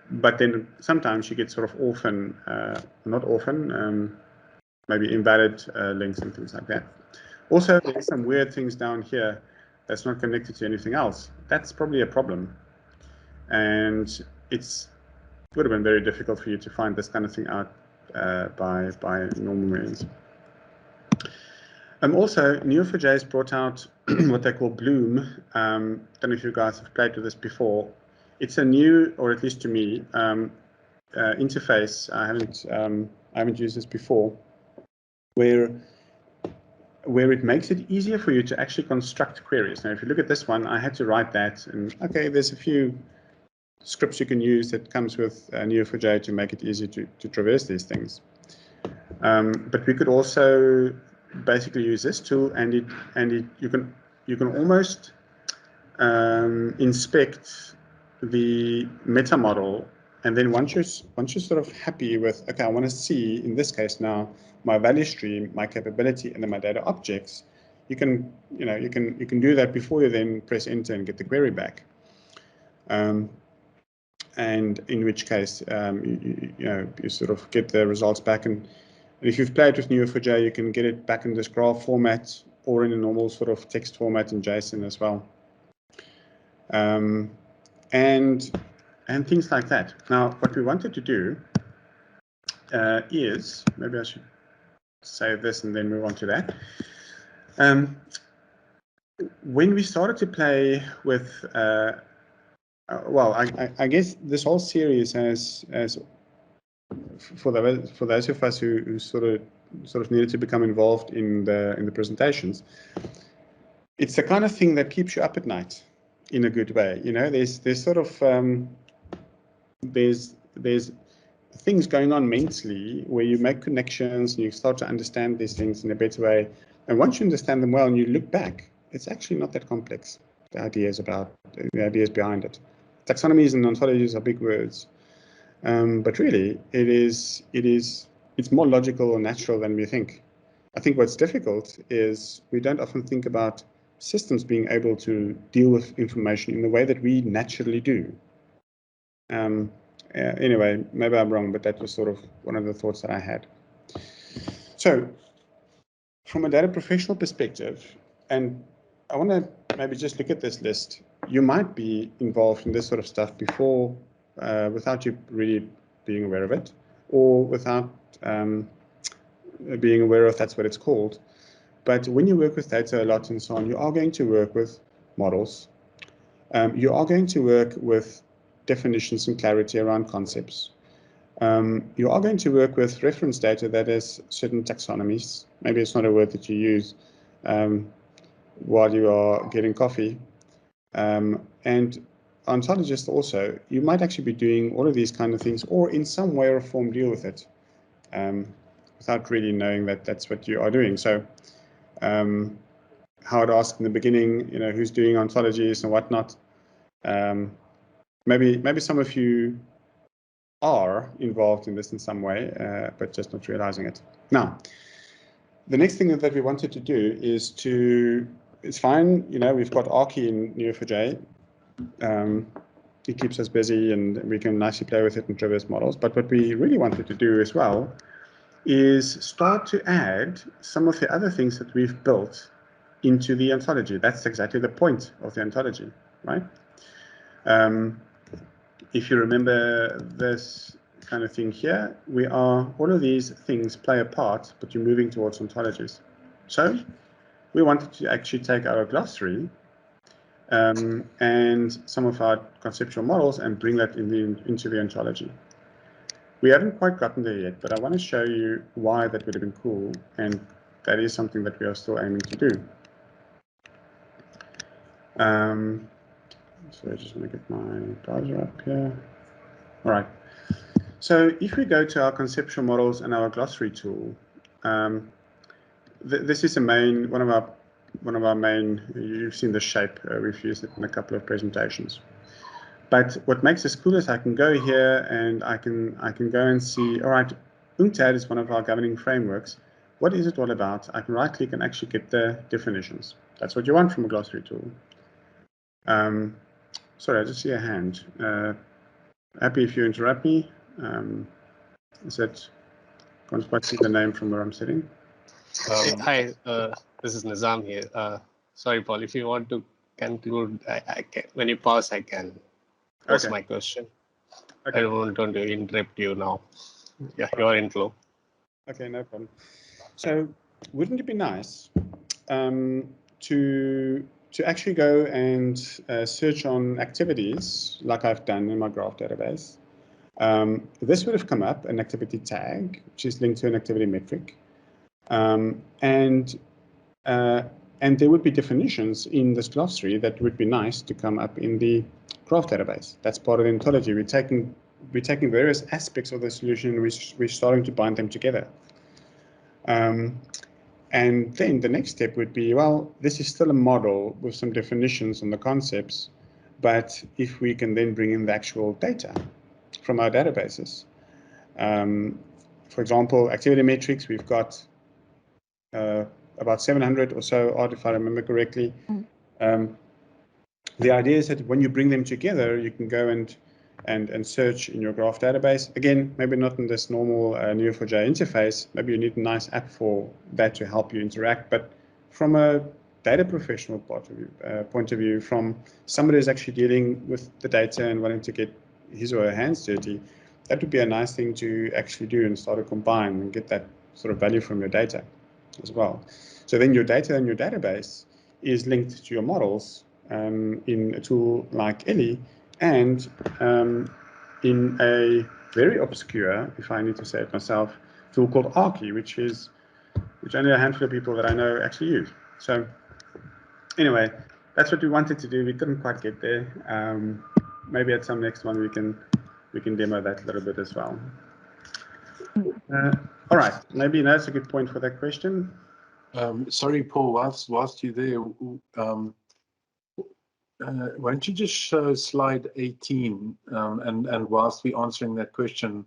But then sometimes you get sort of orphan, not orphan, maybe invalid links and things like that. Also, there's some weird things down here that's not connected to anything else. That's probably a problem. And it would have been very difficult for you to find this kind of thing out by normal means. Also, Neo4j has brought out what they call Bloom. Don't know if you guys have played with this before. It's a new, or at least to me, interface. I haven't used this before, where it makes it easier for you to actually construct queries. Now, if you look at this one, I had to write that, and okay, there's a few scripts you can use that comes with Neo4j to make it easy to traverse these things. But we could also basically use this tool, and you can almost inspect the meta model, and then once you're sort of happy with, okay, I want to see in this case now my value stream, my capability, and then my data objects, you can do that before you then press enter and get the query back. And in which case you sort of get the results back, and if you've played with Neo4j, you can get it back in this graph format or in a normal sort of text format in JSON as well. And things like that. Now, what we wanted to do is, maybe I should say this and then move on to that. When we started to play with, well, I guess this whole series has for those of us who sort of needed to become involved in the presentations, it's the kind of thing that keeps you up at night in a good way. You know, there's sort of there's things going on mentally where you make connections and you start to understand these things in a better way. And once you understand them well and you look back, it's actually not that complex. The ideas behind it. Taxonomies and ontologies are big words, but really it's more logical or natural than we think. I think what's difficult is we don't often think about systems being able to deal with information in the way that we naturally do. Anyway, maybe I'm wrong, but that was sort of one of the thoughts that I had. So, from a data professional perspective, and I want to maybe just look at this list, you might be involved in this sort of stuff before, without you really being aware of it, or without being aware of that's what it's called. But when you work with data a lot and so on, you are going to work with models. You are going to work with definitions and clarity around concepts. You are going to work with reference data that is certain taxonomies. Maybe it's not a word that you use while you are getting coffee. And ontologists also, you might actually be doing all of these kind of things, or in some way or form deal with it, without really knowing that that's what you are doing. So how I'd ask in the beginning, who's doing ontologies and whatnot. Maybe some of you are involved in this in some way, but just not realizing it. Now, the next thing that we wanted to do is it's fine, we've got Achi in Neo4j. It keeps us busy and we can nicely play with it and traverse models. But what we really wanted to do as well is start to add some of the other things that we've built into the ontology. That's exactly the point of the ontology, right? If you remember this kind of thing here, all of these things play a part, but you're moving towards ontologies. So we wanted to actually take our glossary and some of our conceptual models and bring that into the ontology. We haven't quite gotten there yet, but I want to show you why that would have been cool, and that is something that we are still aiming to do. So I just want to get my browser up here. All right. So if we go to our conceptual models and our glossary tool, this is one of our main. You've seen the shape. We've used it in a couple of presentations. But what makes this cool is I can go here and I can go and see. All right, UNCTAD is one of our governing frameworks. What is it all about? I can right-click and actually get the definitions. That's what you want from a glossary tool. Sorry, I just see a hand. Happy if you interrupt me. Can't quite see the name from where I'm sitting. Hi, this is Nizam here. Sorry, Paul, if you want to conclude, I can, when you pause, I can pose my question. Okay. I don't want to interrupt you now. Yeah, you're in flow. Okay, no problem. So wouldn't it be nice to actually go and search on activities like I've done in my graph database? This would have come up, an activity tag, which is linked to an activity metric. And there would be definitions in this glossary that would be nice to come up in the graph database. That's part of the ontology. We're taking various aspects of the solution and we're starting to bind them together. And then the next step would be, well, this is still a model with some definitions on the concepts, but if we can then bring in the actual data from our databases. For example, activity metrics, we've got about 700 or so odd, if I remember correctly. The idea is that when you bring them together, you can go and search in your graph database. Again, maybe not in this normal Neo4j interface. Maybe you need a nice app for that to help you interact. But from a data professional point of view, from somebody who's actually dealing with the data and wanting to get his or her hands dirty, that would be a nice thing to actually do and start to combine and get that sort of value from your data as well. So then your data and your database is linked to your models in a tool like Ellie, and in a very obscure, if I need to say it myself, tool called Achi, which only a handful of people that I know actually use. So anyway, that's what we wanted to do. We couldn't quite get there. Maybe at some next one we can demo that a little bit as well. All right, maybe that's a good point for that question. Sorry, Paul, whilst you're there, why don't you just show slide 18, and whilst we're answering that question,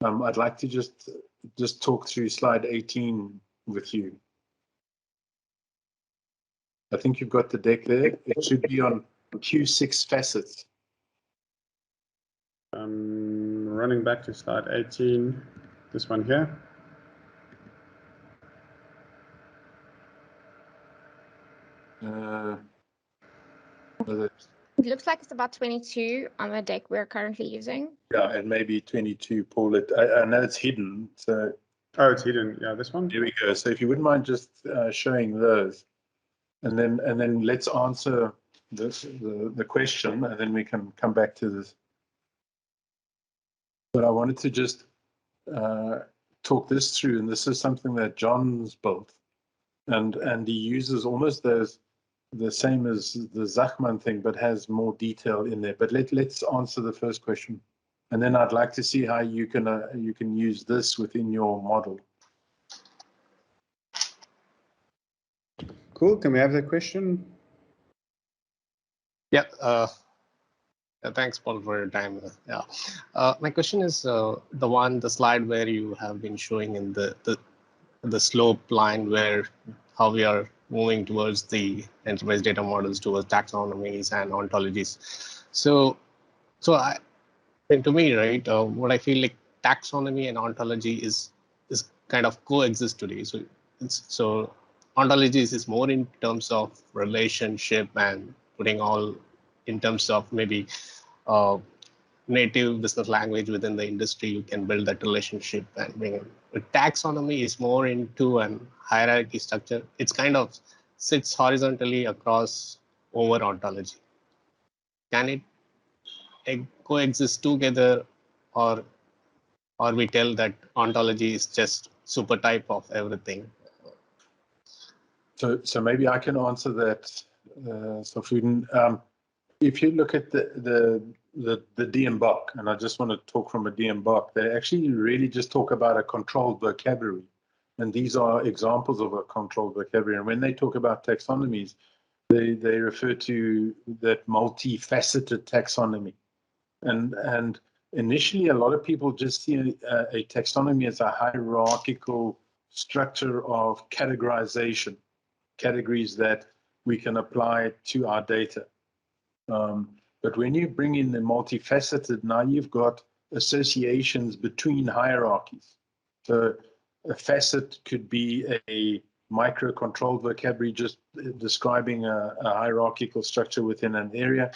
I'd like to just talk through slide 18 with you. I think you've got the deck there. It should be on Q6 facets. Running back to slide 18, this one here. It looks like it's about 22 on the deck we're currently using. Yeah, and maybe 22, Paul. I know it's hidden, so Oh, it's hidden. Yeah, this one. Here we go. So if you wouldn't mind just showing those, and then let's answer the question, and then we can come back to this. But I wanted to just talk this through, and this is something that John's built, and he uses almost the same as the Zachman thing, but has more detail in there. But let's answer the first question, and then I'd like to see how you can use this within your model. Cool. Can we have the question? Yeah. Thanks, Paul, for your time. Yeah. My question is the slide where you have been showing in the slope line where how we are moving towards the enterprise data models, towards taxonomies and ontologies. So to me, right, what I feel like taxonomy and ontology is kind of coexist today. So ontologies is more in terms of relationship and putting all in terms of maybe native business language within the industry. You can build that relationship and bring it. But taxonomy is more into an hierarchy structure. It's kind of sits horizontally across over ontology. Can it coexist together, or we tell that ontology is just super type of everything? So maybe I can answer that, Safuden. If you look at the DMBOK, and I just want to talk from a DMBOK, they actually really just talk about a controlled vocabulary. And these are examples of a controlled vocabulary. And when they talk about taxonomies, they refer to that multifaceted taxonomy. And initially, a lot of people just see a taxonomy as a hierarchical structure of categorization, categories that we can apply to our data. But when you bring in the multifaceted, now you've got associations between hierarchies. So a facet could be a micro-controlled vocabulary just describing a hierarchical structure within an area.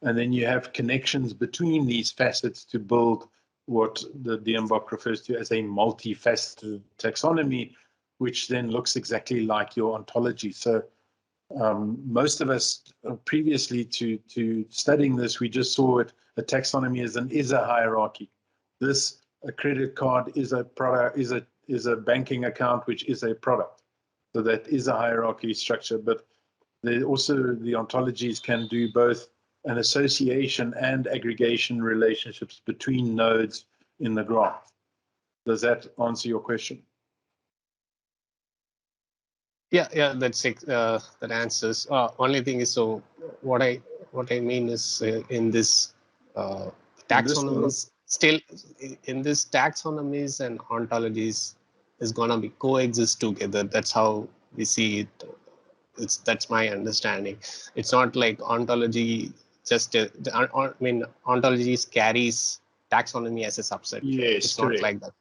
And then you have connections between these facets to build what the DMBOK refers to as a multifaceted taxonomy, which then looks exactly like your ontology. So most of us previously to studying this, we just saw it, a taxonomy is a hierarchy. This, a credit card is a product, is a banking account, which is a product. So that is a hierarchy structure, but also the ontologies can do both an association and aggregation relationships between nodes in the graph. Does that answer your question? Yeah, that answers. Only thing is, so what I mean is in this taxonomies, still in this taxonomies and ontologies is gonna be coexist together. That's how we see it. That's my understanding. It's not like ontology just. I mean, ontologies carries taxonomy as a subset. Yes, it's correct. Not like that.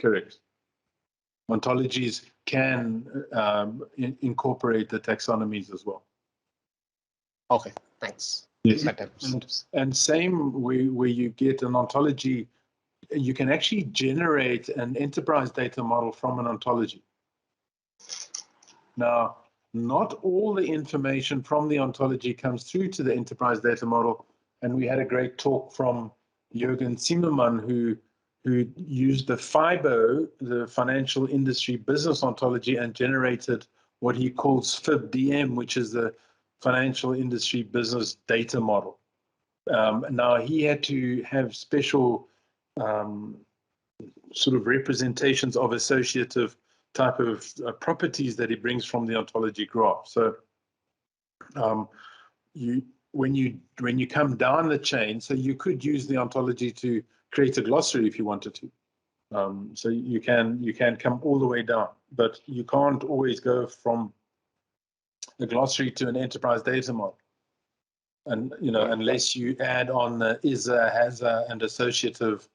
Correct. Ontologies can incorporate the taxonomies as well. Okay, thanks. Yes. And same where you get an ontology, you can actually generate an enterprise data model from an ontology. Now, not all the information from the ontology comes through to the enterprise data model. And we had a great talk from Jürgen Zimmermann, who used the FIBO, the Financial Industry Business Ontology, and generated what he calls FIBDM, which is the Financial Industry Business Data Model. Now, he had to have special sort of representations of associative type of properties that he brings from the ontology graph. So when you come down the chain, so you could use the ontology to create a glossary if you wanted to. So you can come all the way down, but you can't always go from a glossary to an enterprise data model. And unless you add on the is-a, has-a, and associative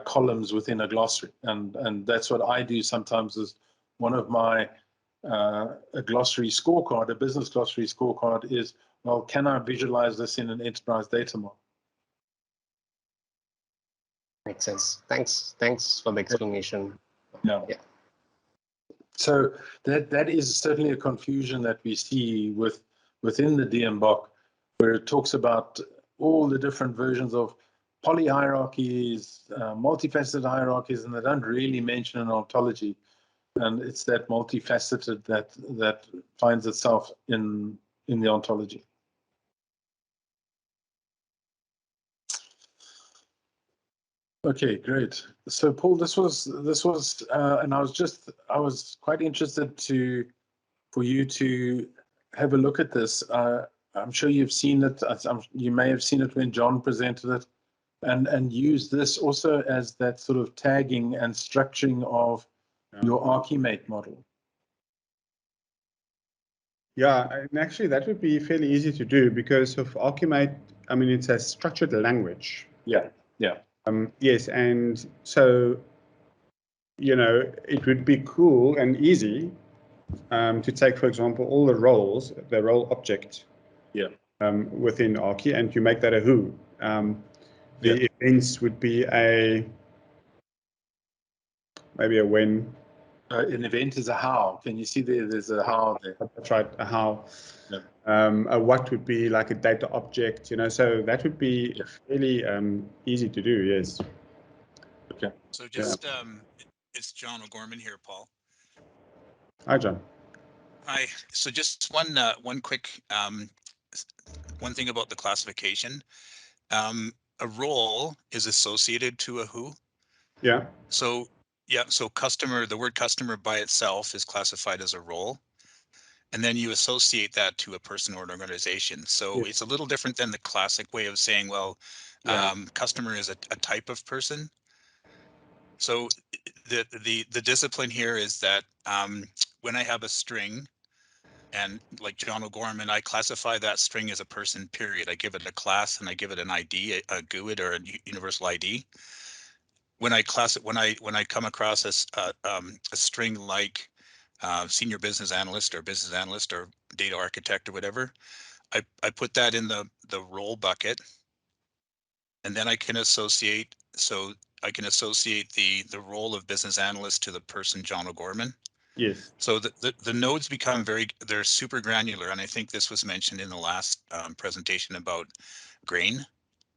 columns within a glossary, and that's what I do sometimes. Is one of my a glossary scorecard, a business glossary scorecard, is, well, can I visualize this in an enterprise data model? Makes sense. Thanks for the explanation. No. Yeah. So that is certainly a confusion that we see within the DMBOK, where it talks about all the different versions of polyhierarchies, multifaceted hierarchies, and they don't really mention an ontology. And it's that multifaceted that finds itself in the ontology. Okay, great. So Paul, this was, and I was quite interested for you to have a look at this. I'm sure you've seen it. You may have seen it when John presented it, and use this also as that sort of tagging and structuring of your Archimate model. Yeah, and actually that would be fairly easy to do because of Archimate. I mean, it's a structured language. Yeah, yeah. Yes, and so, you know, it would be cool and easy to take, for example, all the roles, the role object, Yeah. within Archi, and you make that a who. The events would be maybe a when. An event is a how. Can you see there's a how there? That's right, a how. Yeah. A what would be like a data object, you know, so that would be fairly easy to do, yes. Okay. So just, it's John O'Gorman here, Paul. Hi, John. Hi. So just one quick, one thing about the classification. A role is associated to a who. Yeah. So yeah, so customer, the word customer by itself is classified as a role. And then you associate that to a person or an organization. So it's a little different than the classic way of saying, well, customer is a type of person. So the discipline here is that when I have a string, and like John O'Gorman, I classify that string as a person, period. I give it a class and I give it an ID, a GUID or a universal ID. When I come across a string like senior business analyst or data architect or whatever, I put that in the role bucket, and then I can associate. So I can associate the role of business analyst to the person John O'Gorman. Yes. So the nodes become they're super granular, and I think this was mentioned in the last presentation about grain.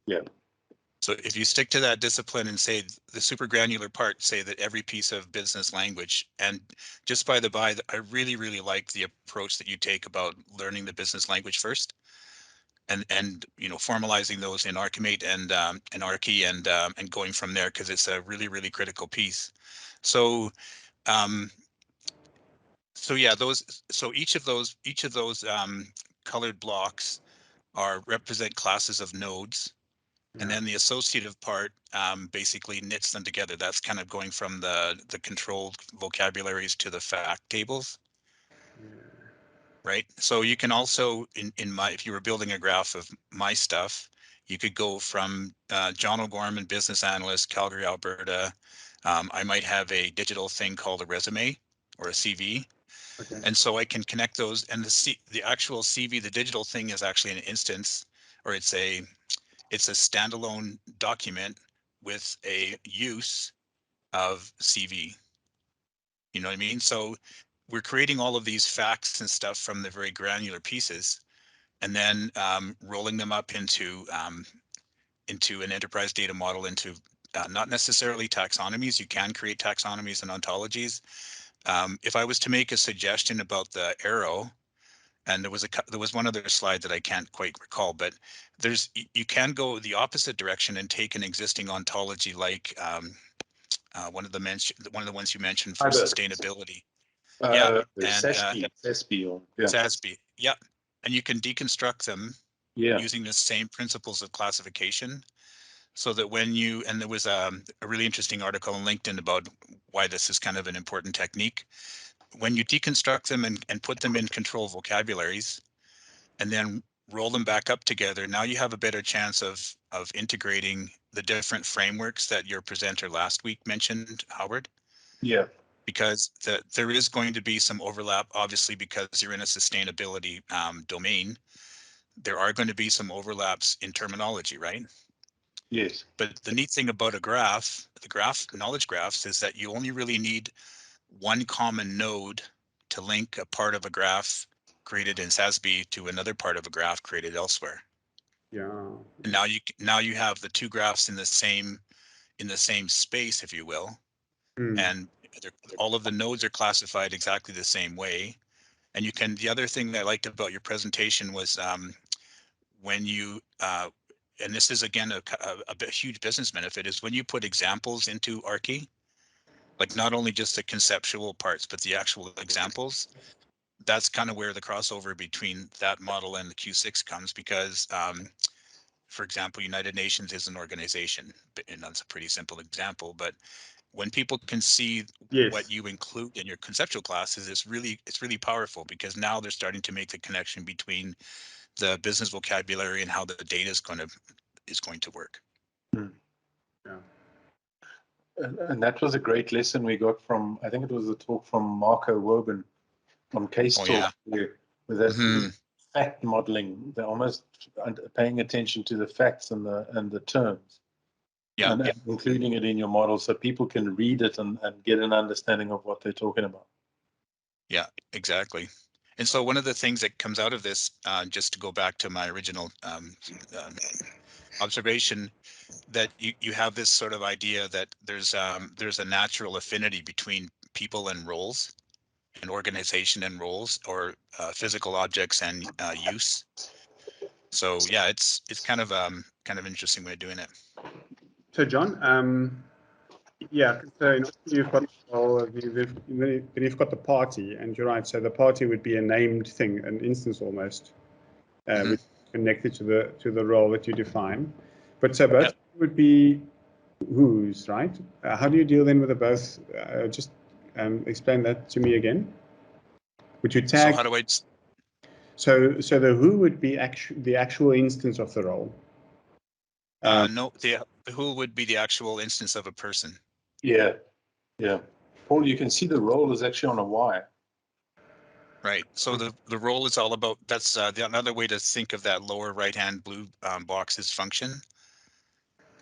Yeah. So if you stick to that discipline and say the super granular part, say that every piece of business language, and just by the by, I really, really like the approach that you take about learning the business language first, and you know, formalizing those in Archimate and Archi, and going from there, because it's a really, really critical piece. So yeah, each of those colored blocks represent classes of nodes. And then the associative part basically knits them together. That's kind of going from the controlled vocabularies to the fact tables. Right. So you can also, if you were building a graph of my stuff, you could go from John O'Gorman, business analyst, Calgary, Alberta. I might have a digital thing called a resume or a CV. Okay. And so I can connect those, and the actual CV, the digital thing, is actually an instance, or it's a standalone document with a use of CV. You know what I mean? So we're creating all of these facts and stuff from the very granular pieces, and then rolling them up into an enterprise data model, into not necessarily taxonomies. You can create taxonomies and ontologies. If I was to make a suggestion about the arrow, and there was one other slide that I can't quite recall, but you can go the opposite direction and take an existing ontology, like one of the ones you mentioned for sustainability. Yeah, and SASB, SASB. Yeah, and you can deconstruct them using the same principles of classification, so that and there was a really interesting article on LinkedIn about why this is kind of an important technique. When you deconstruct them and put them in control vocabularies, and then roll them back up together, now you have a better chance of integrating the different frameworks that your presenter last week mentioned, Howard. Yeah. Because there is going to be some overlap, obviously, because you're in a sustainability domain. There are going to be some overlaps in terminology, right? Yes. But the neat thing about a graph, knowledge graphs, is that you only really need one common node to link a part of a graph created in SASB to another part of a graph created elsewhere. Yeah. And now you have the two graphs in the same space, if you will, and all of the nodes are classified exactly the same way. And you can. The other thing that I liked about your presentation was when you and this is again a huge business benefit, is when you put examples into Archi, like not only just the conceptual parts, but the actual examples. That's kind of where the crossover between that model and the Q6 comes, because, for example, United Nations is an organization, and that's a pretty simple example. But when people can see what you include in your conceptual classes, it's really powerful, because now they're starting to make the connection between the business vocabulary and how the data is going to work. Yeah. And that was a great lesson we got from, I think it was a talk from Marco Woban from Case Talk, where that fact modeling, they're almost paying attention to the facts and the terms, and including it in your model so people can read it and get an understanding of what they're talking about. Yeah, exactly. And so one of the things that comes out of this, just to go back to my original observation, that you have this sort of idea that there's a natural affinity between people and roles, and organization and roles, or physical objects and use. So yeah, it's kind of interesting way of doing it. So John, yeah, so you've got you've got the party, and you're right. So the party would be a named thing, an instance almost, which is connected to the role that you define. But so both would be whos, right? How do you deal then with the both? Just explain that to me again. Would you tag? So how do I? So the who would be the actual instance of the role. No, the who would be the actual instance of a person. Yeah, yeah. Paul, you can see the role is actually on a Y. Right. So the role is all about, that's another way to think of that lower right-hand blue box is function.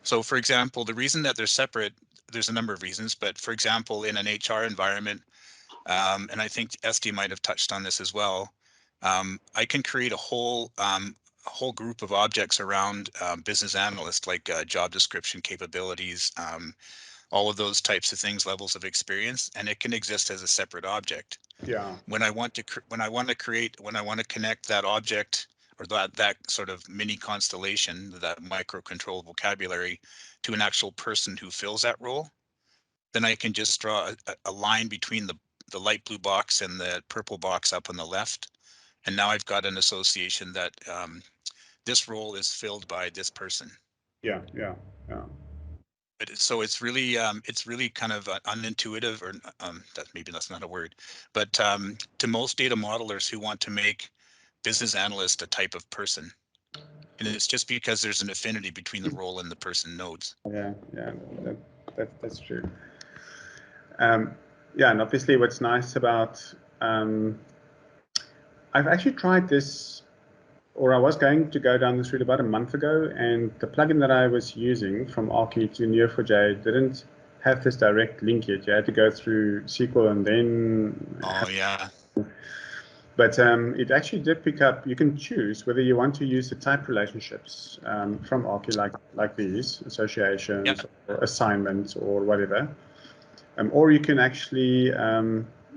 So for example, the reason that they're separate, there's a number of reasons, but for example, in an HR environment, and I think Esti might have touched on this as well, I can create a whole group of objects around business analyst, like job description, capabilities, all of those types of things, levels of experience, and it can exist as a separate object. Yeah. When I want to connect that object, or that sort of mini constellation, that micro control vocabulary, to an actual person who fills that role, then I can just draw a line between the light blue box and the purple box up on the left, and now I've got an association that this role is filled by this person. Yeah. But so it's really kind of unintuitive, or that's not a word, but to most data modelers who want to make business analyst a type of person, and it's just because there's an affinity between the role and the person nodes. Yeah, that's true. Yeah, and obviously what's nice about I've actually tried this, or I was going to go down this route about a month ago, and the plugin that I was using from Archi to Neo4j didn't have this direct link yet. You had to go through SQL and then. Oh yeah. But it actually did pick up. You can choose whether you want to use the type relationships from Archi, like these associations or assignments or whatever, or you can actually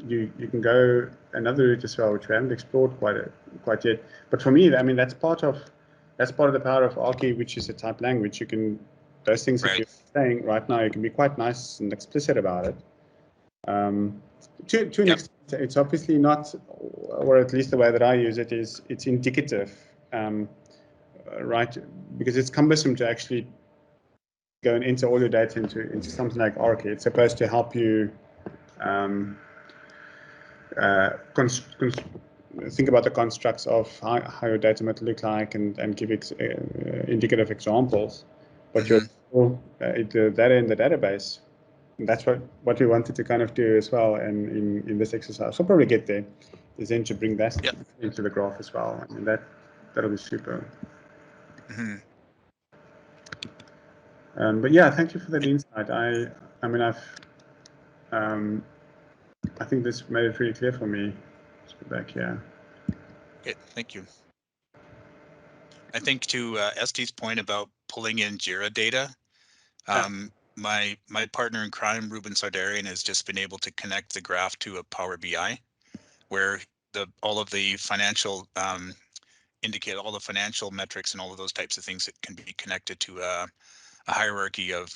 you can go another route as well, which we haven't explored quite yet. But for me, I mean, that's part of the power of Archi, which is a type language. You can those things that you're saying right now, you can be quite nice and explicit about it. To an extent, it's obviously not, or at least the way that I use it is, it's indicative, right? Because it's cumbersome to actually go and enter all your data into something like Archi. It's supposed to help you think about the constructs of how your data might look like and give indicative examples. But your the data in the database, and that's what we wanted to kind of do as well in this exercise. We'll probably get there, is then to bring that into the graph as well. I mean, that'll be super. But yeah, thank you for that insight. I mean, I think this made it really clear for me. Let's go back here. Okay, thank you. I think to Esti's point about pulling in Jira data, my partner in crime, Ruben Sardarian, has just been able to connect the graph to a Power BI, where all of the financial indicate all the financial metrics and all of those types of things that can be connected to a hierarchy of,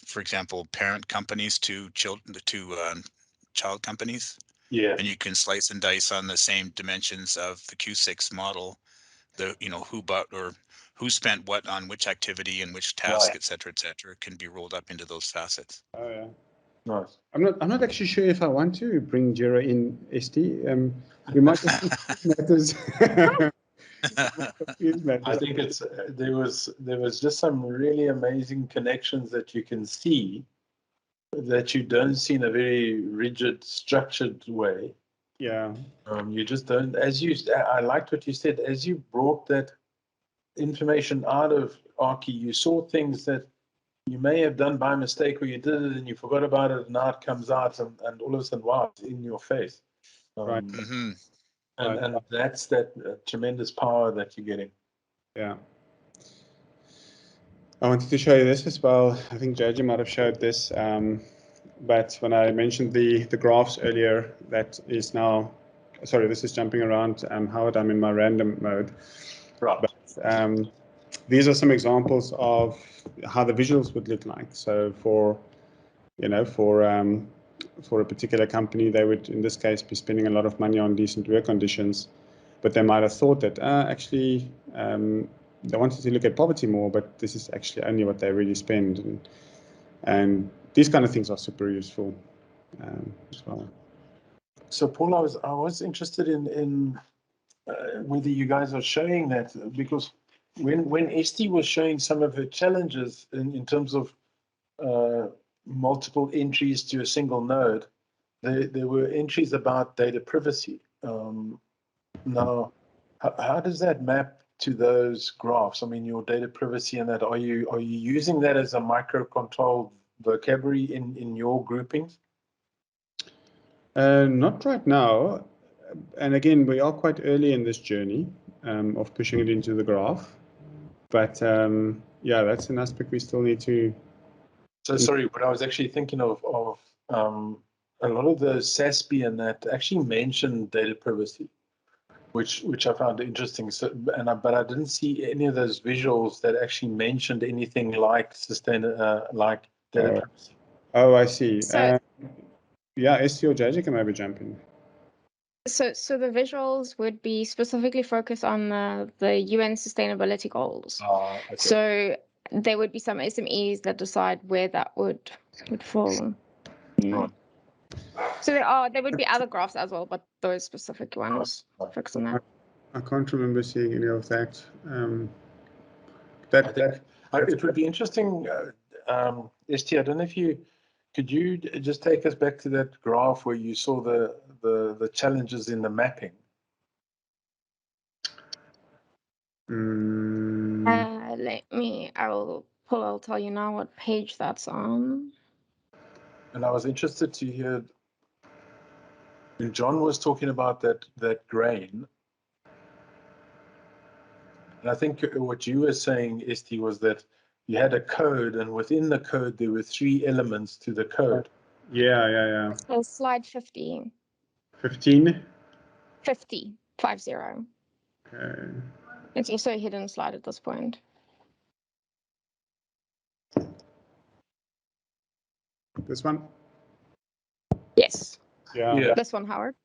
for example, parent companies to child companies. Yeah. And you can slice and dice on the same dimensions of the Q6 model, who spent what on which activity and which task, et cetera, can be rolled up into those facets. Oh yeah. Nice. I'm not actually sure if I want to bring Jira in, ST. We might just matters. I think there was just some really amazing connections that you can see that you don't see in a very rigid, structured way. Yeah. You just don't. I liked what you said. As you brought that information out of Achi, you saw things that you may have done by mistake, or you did it and you forgot about it, and now it comes out, and all of a sudden, wow, it's in your face. Right. Mm-hmm. And that's that tremendous power that you're getting. Yeah. I wanted to show you this as well. I think JJ might have showed this, but when I mentioned the graphs earlier, that is now, sorry, this is jumping around, Howard, I'm in my random mode. Right. But, these are some examples of how the visuals would look like. So for a particular company, they would, in this case, be spending a lot of money on decent work conditions, but they might have thought that actually they wanted to look at poverty more, but this is actually only what they really spend, and these kind of things are super useful as well. So Paul, I was interested in whether you guys are showing that, because when Esti was showing some of her challenges in terms of multiple entries to a single node, there were entries about data privacy. Now, how does that map to those graphs? I mean, your data privacy and that, are you using that as a microcontrolled vocabulary in your groupings? Not right now. And again, we are quite early in this journey of pushing it into the graph. But yeah, that's an aspect we still need to. So sorry, but I was actually thinking of a lot of the SASB and that actually mentioned data privacy, which I found interesting. So, but I didn't see any of those visuals that actually mentioned anything like like data privacy. Oh, I see. So- Yeah, ST or JJ can maybe jump in. So the visuals would be specifically focused on the UN sustainability goals. Okay. So there would be some SMEs that decide where that would fall. Right. So there would be other graphs as well, but those specific ones focus on that. I can't remember seeing any of that. It would be interesting, ST. I don't know if could you just take us back to that graph where you saw the challenges in the mapping? I'll tell you now what page that's on. And I was interested to hear, when John was talking about that grain, and I think what you were saying, Esti, was that you had a code, and within the code there were 3 elements to the code. Yeah. So slide 50. 15? 50. Okay. It's also a hidden slide at this point. This one? Yes. Yeah. This one, Howard.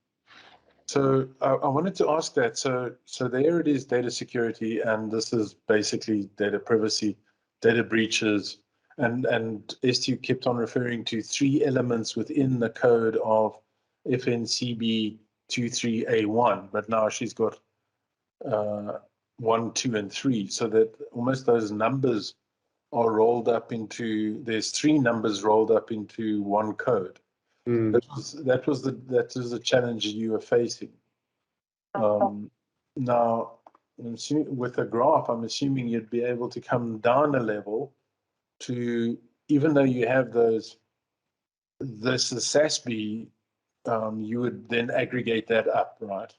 So I wanted to ask that. So there it is, data security, and this is basically data privacy, data breaches, and STU kept on referring to 3 elements within the code of FNCB 23A1, but now she's got 1, 2, and 3, so that almost those numbers are rolled up into, there's 3 numbers rolled up into one code. That was the challenge you were facing. Now, with a graph, I'm assuming you'd be able to come down a level to, even though you have this is SASB, you would then aggregate that up, right?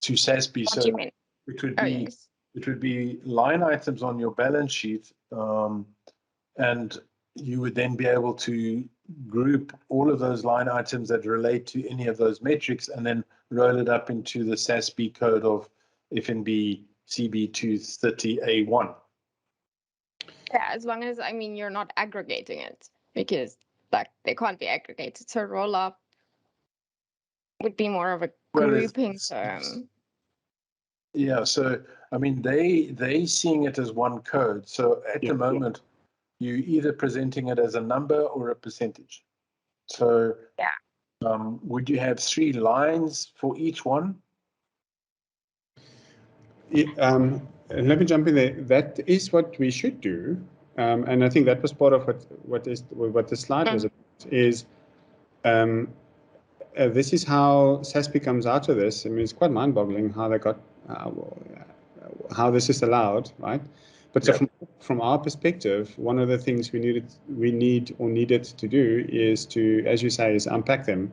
To SASB. What So do you mean? it would Oh, be yes. it would be line items on your balance sheet, and you would then be able to group all of those line items that relate to any of those metrics and then roll it up into the SASB code of FNB CB230A1. Yeah, as long as, I mean, you're not aggregating it, because like they can't be aggregated. So roll up would be more of a grouping term. Yeah, so I mean they seeing it as one code. So at the moment, you either presenting it as a number or a percentage. So would you have 3 lines for each one? Let me jump in there. That is what we should do, and I think that was part of what the slide was about. Is this is how SASB comes out of this. I mean, it's quite mind-boggling how they got how this is allowed, right? But so from our perspective, one of the things we needed to do is to, as you say, is unpack them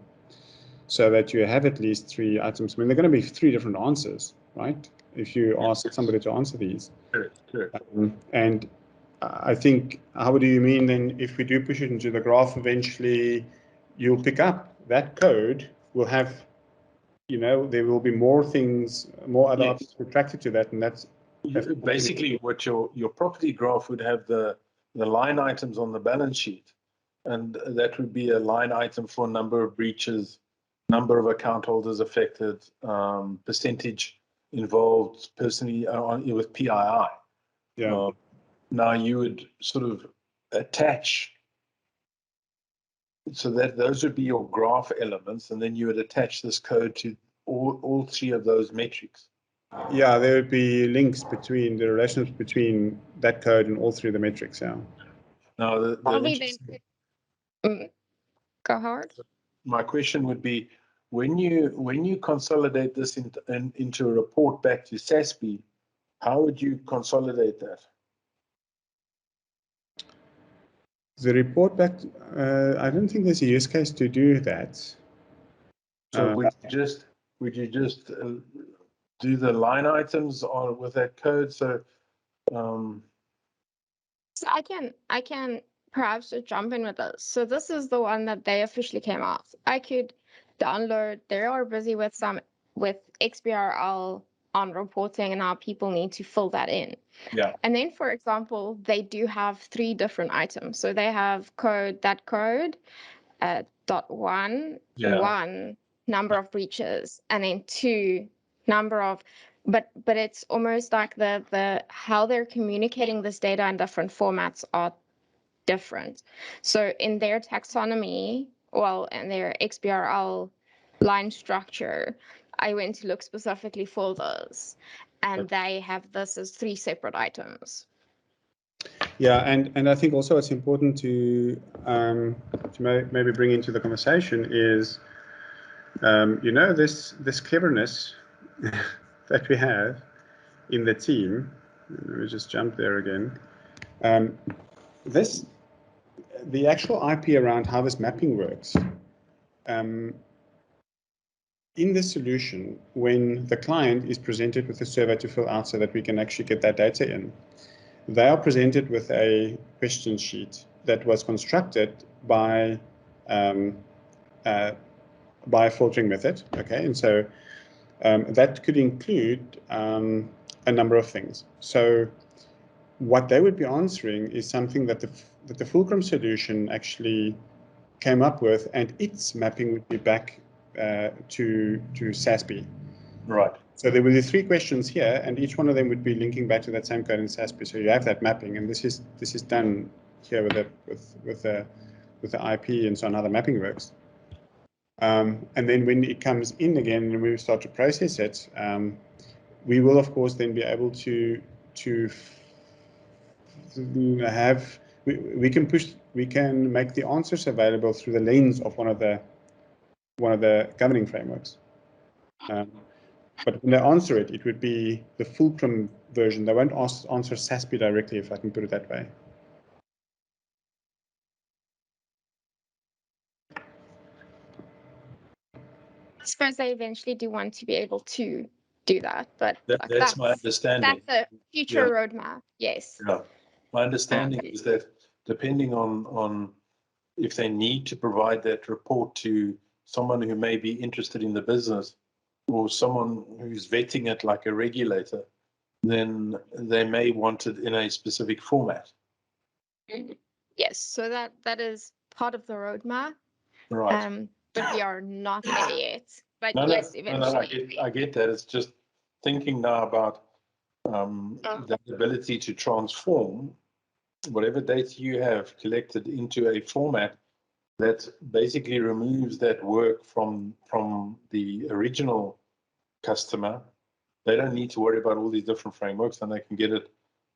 so that you have at least 3 items. I mean, they're going to be 3 different answers, right? If you ask somebody to answer these. Correct. And I think, how do you mean then, if we do push it into the graph, eventually you'll pick up that code will have, you know, there will be more things, more other options attracted to that, and that's basically what your property graph would have the line items on the balance sheet, and that would be a line item for number of breaches, number of account holders affected, percentage involved personally with PII. Yeah. Now you would sort of attach, so that those would be your graph elements, and then you would attach this code to all 3 of those metrics. Yeah, there would be links between the relations between that code and all 3 of the metrics. Yeah. Now, Go hard. My question would be, when you consolidate this into a report back to SASB, how would you consolidate that? The report back, I don't think there's a use case to do that. So would you just do the line items with that code? So, So I can perhaps just jump in with this. So this is the one that they officially came out. I could download. They are busy with XBRL on reporting, and how people need to fill that in. Yeah. And then, for example, they do have 3 different items. So they have code, .1, 1 number of breaches, and then 2 number of, but it's almost like the how they're communicating this data in different formats are different. So in their taxonomy, well, in their XBRL line structure, I went to look specifically for those, and they have this as 3 separate items. Yeah, and I think also it's important to maybe bring into the conversation is, you know, this cleverness that we have in the team. Let me just jump there again. The actual IP around how this mapping works. In this solution, when the client is presented with a survey to fill out so that we can actually get that data in, they are presented with a question sheet that was constructed by a filtering method. Okay, and so that could include a number of things. So what they would be answering is something that the Fulcrum solution actually came up with, and its mapping would be back to SASB. Right. So there will be 3 questions here, and each one of them would be linking back to that same code in SASB. So you have that mapping, and this is done here with the IP and so on, how the mapping works. And then when it comes in again and we start to process it, we will of course then be able to have we can make the answers available through the lens of one of the governing frameworks. But when they answer it, it would be the Fulcrum version. They won't answer SASB directly, if I can put it that way. I suppose they eventually do want to be able to do that, but like, That's my understanding. That's a future roadmap. Yes. Yeah. My understanding is that depending on if they need to provide that report to someone who may be interested in the business or someone who's vetting it like a regulator, then they may want it in a specific format. Yes, so that is part of the roadmap. Right. But we are not there yet. But No, yes, eventually. I get that. It's just thinking now about the ability to transform whatever data you have collected into a format that basically removes that work from the original customer. They don't need to worry about all these different frameworks, and they can get it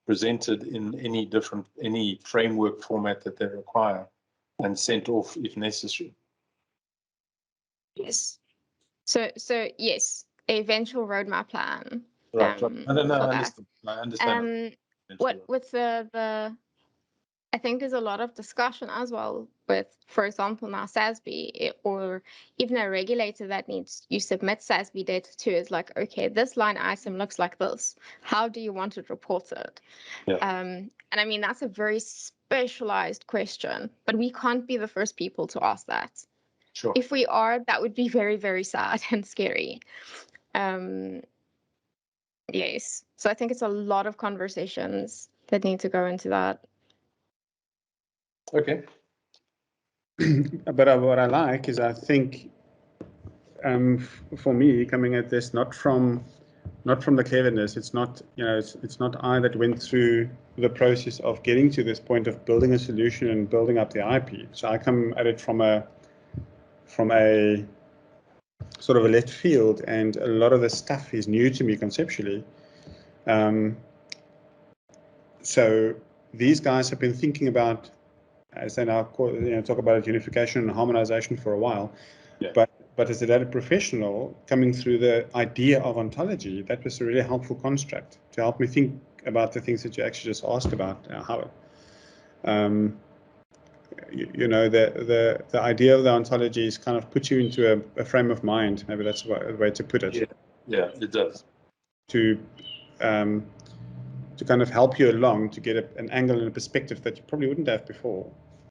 presented in any framework format that they require and sent off if necessary. Yes. So yes, eventual roadmap plan. Right. I don't know. I understand. What with the I think there's a lot of discussion as well with, for example, now SASB or even a regulator that needs you submit SASB data to is like, okay, this line item looks like this. How do you want it reported? Yeah. And I mean, that's a very specialized question, but we can't be the first people to ask that. Sure. If we are, that would be very, very sad and scary. Yes. So I think it's a lot of conversations that need to go into that. Okay. But what I like is, I think, for me, coming at this not from the cleverness, it's not, it's not I that went through the process of getting to this point of building a solution and building up the IP. So I come at it from a sort of a left field, and a lot of the stuff is new to me conceptually. So these guys have been thinking about, as they now talk about unification and harmonization for a while. Yeah. But as a data professional coming through the idea of ontology, that was a really helpful construct to help me think about the things that you actually just asked about, Howard. The idea of the ontologies kind of puts you into a frame of mind. Maybe that's a way to put it. Yeah, it does. To kind of help you along to get an angle and a perspective that you probably wouldn't have before.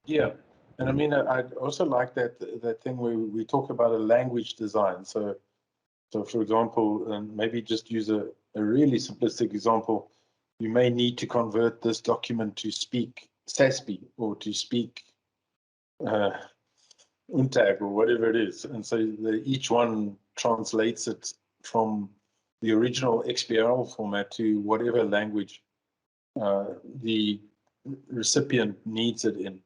Yeah, and I mean, I'd also like that thing where we talk about a language design. So for example, and maybe just use a really simplistic example, you may need to convert this document to speak SASB or to speak UNTAG or whatever it is. And so each one translates it from the original XBRL format to whatever language the recipient needs it in.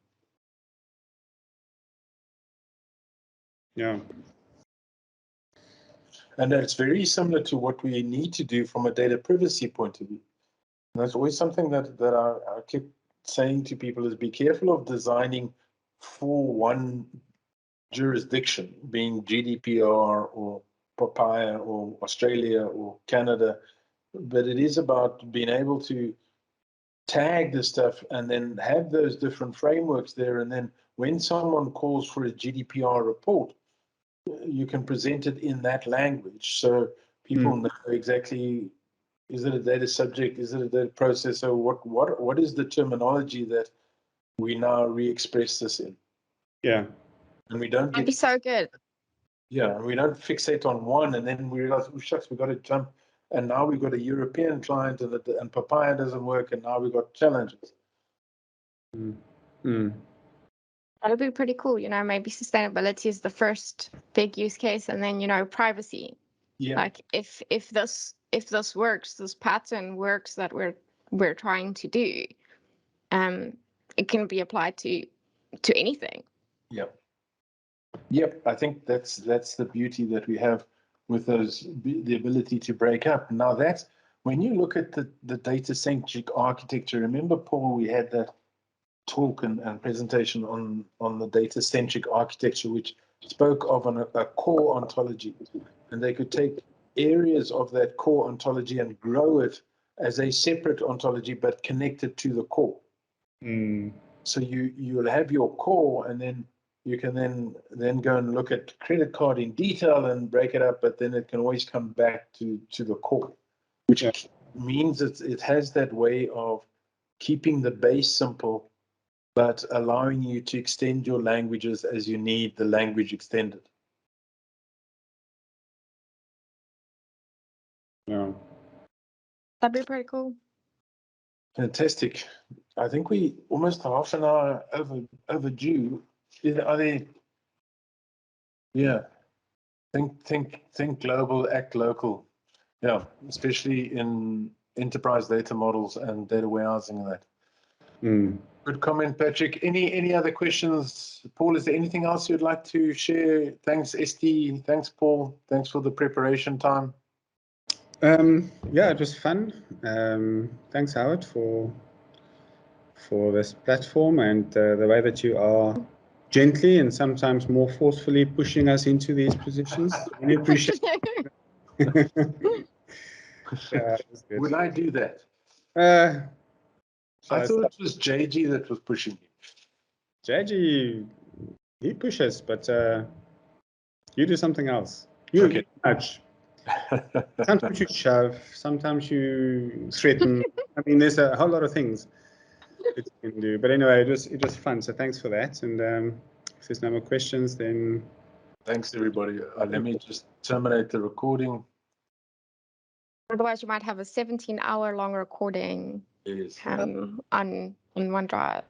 Yeah. And it's very similar to what we need to do from a data privacy point of view. And that's always something that I keep saying to people is be careful of designing for one jurisdiction, being GDPR or Papaya or Australia or Canada. But it is about being able to tag the stuff and then have those different frameworks there. And then when someone calls for a GDPR report, you can present it in that language. So people know exactly, is it a data subject? Is it a data processor? What is the terminology that we now re-express this in? Yeah. And we don't That'd be so good. Yeah, and we don't fixate on one and then we realize, oh shucks, we got to jump. And now we've got a European client and Papaya doesn't work, and now we've got challenges. That'll be pretty cool. Maybe sustainability is the first big use case, and then privacy. Yeah. Like if this works, this pattern works that we're trying to do, it can be applied to anything. Yeah. Yep. I think that's the beauty that we have with the ability to break up. Now that's when you look at the data-centric architecture. Remember, Paul, we had that talk and presentation on the data-centric architecture, which spoke of a core ontology, and they could take areas of that core ontology and grow it as a separate ontology, but connected to the core. So you'll have your core, and then you can then go and look at credit card in detail and break it up, but then it can always come back to the core, which means it has that way of keeping the base simple, but allowing you to extend your languages as you need the language extended. Yeah. That'd be pretty cool. Fantastic. I think we almost half an hour overdue. Are they? Yeah. Think global, act local. Yeah, especially in enterprise data models and data warehousing and that. Good comment, Patrick. Any other questions? Paul, is there anything else you'd like to share? Thanks, ST. Thanks, Paul. Thanks for the preparation time. Yeah, it was fun. Thanks, Howard, for this platform and the way that you are gently and sometimes more forcefully pushing us into these positions. We appreciate it. Yeah, it was good. Would I do that? I thought it was JG that was pushing me. JG, he pushes, but you do something else. You nudge. Sometimes you shove, sometimes you threaten. I mean, there's a whole lot of things that you can do. But anyway, it was fun. So thanks for that. And if there's no more questions, then thanks everybody. Let me just terminate the recording. Otherwise, you might have a 17-hour long recording Yes. on OneDrive.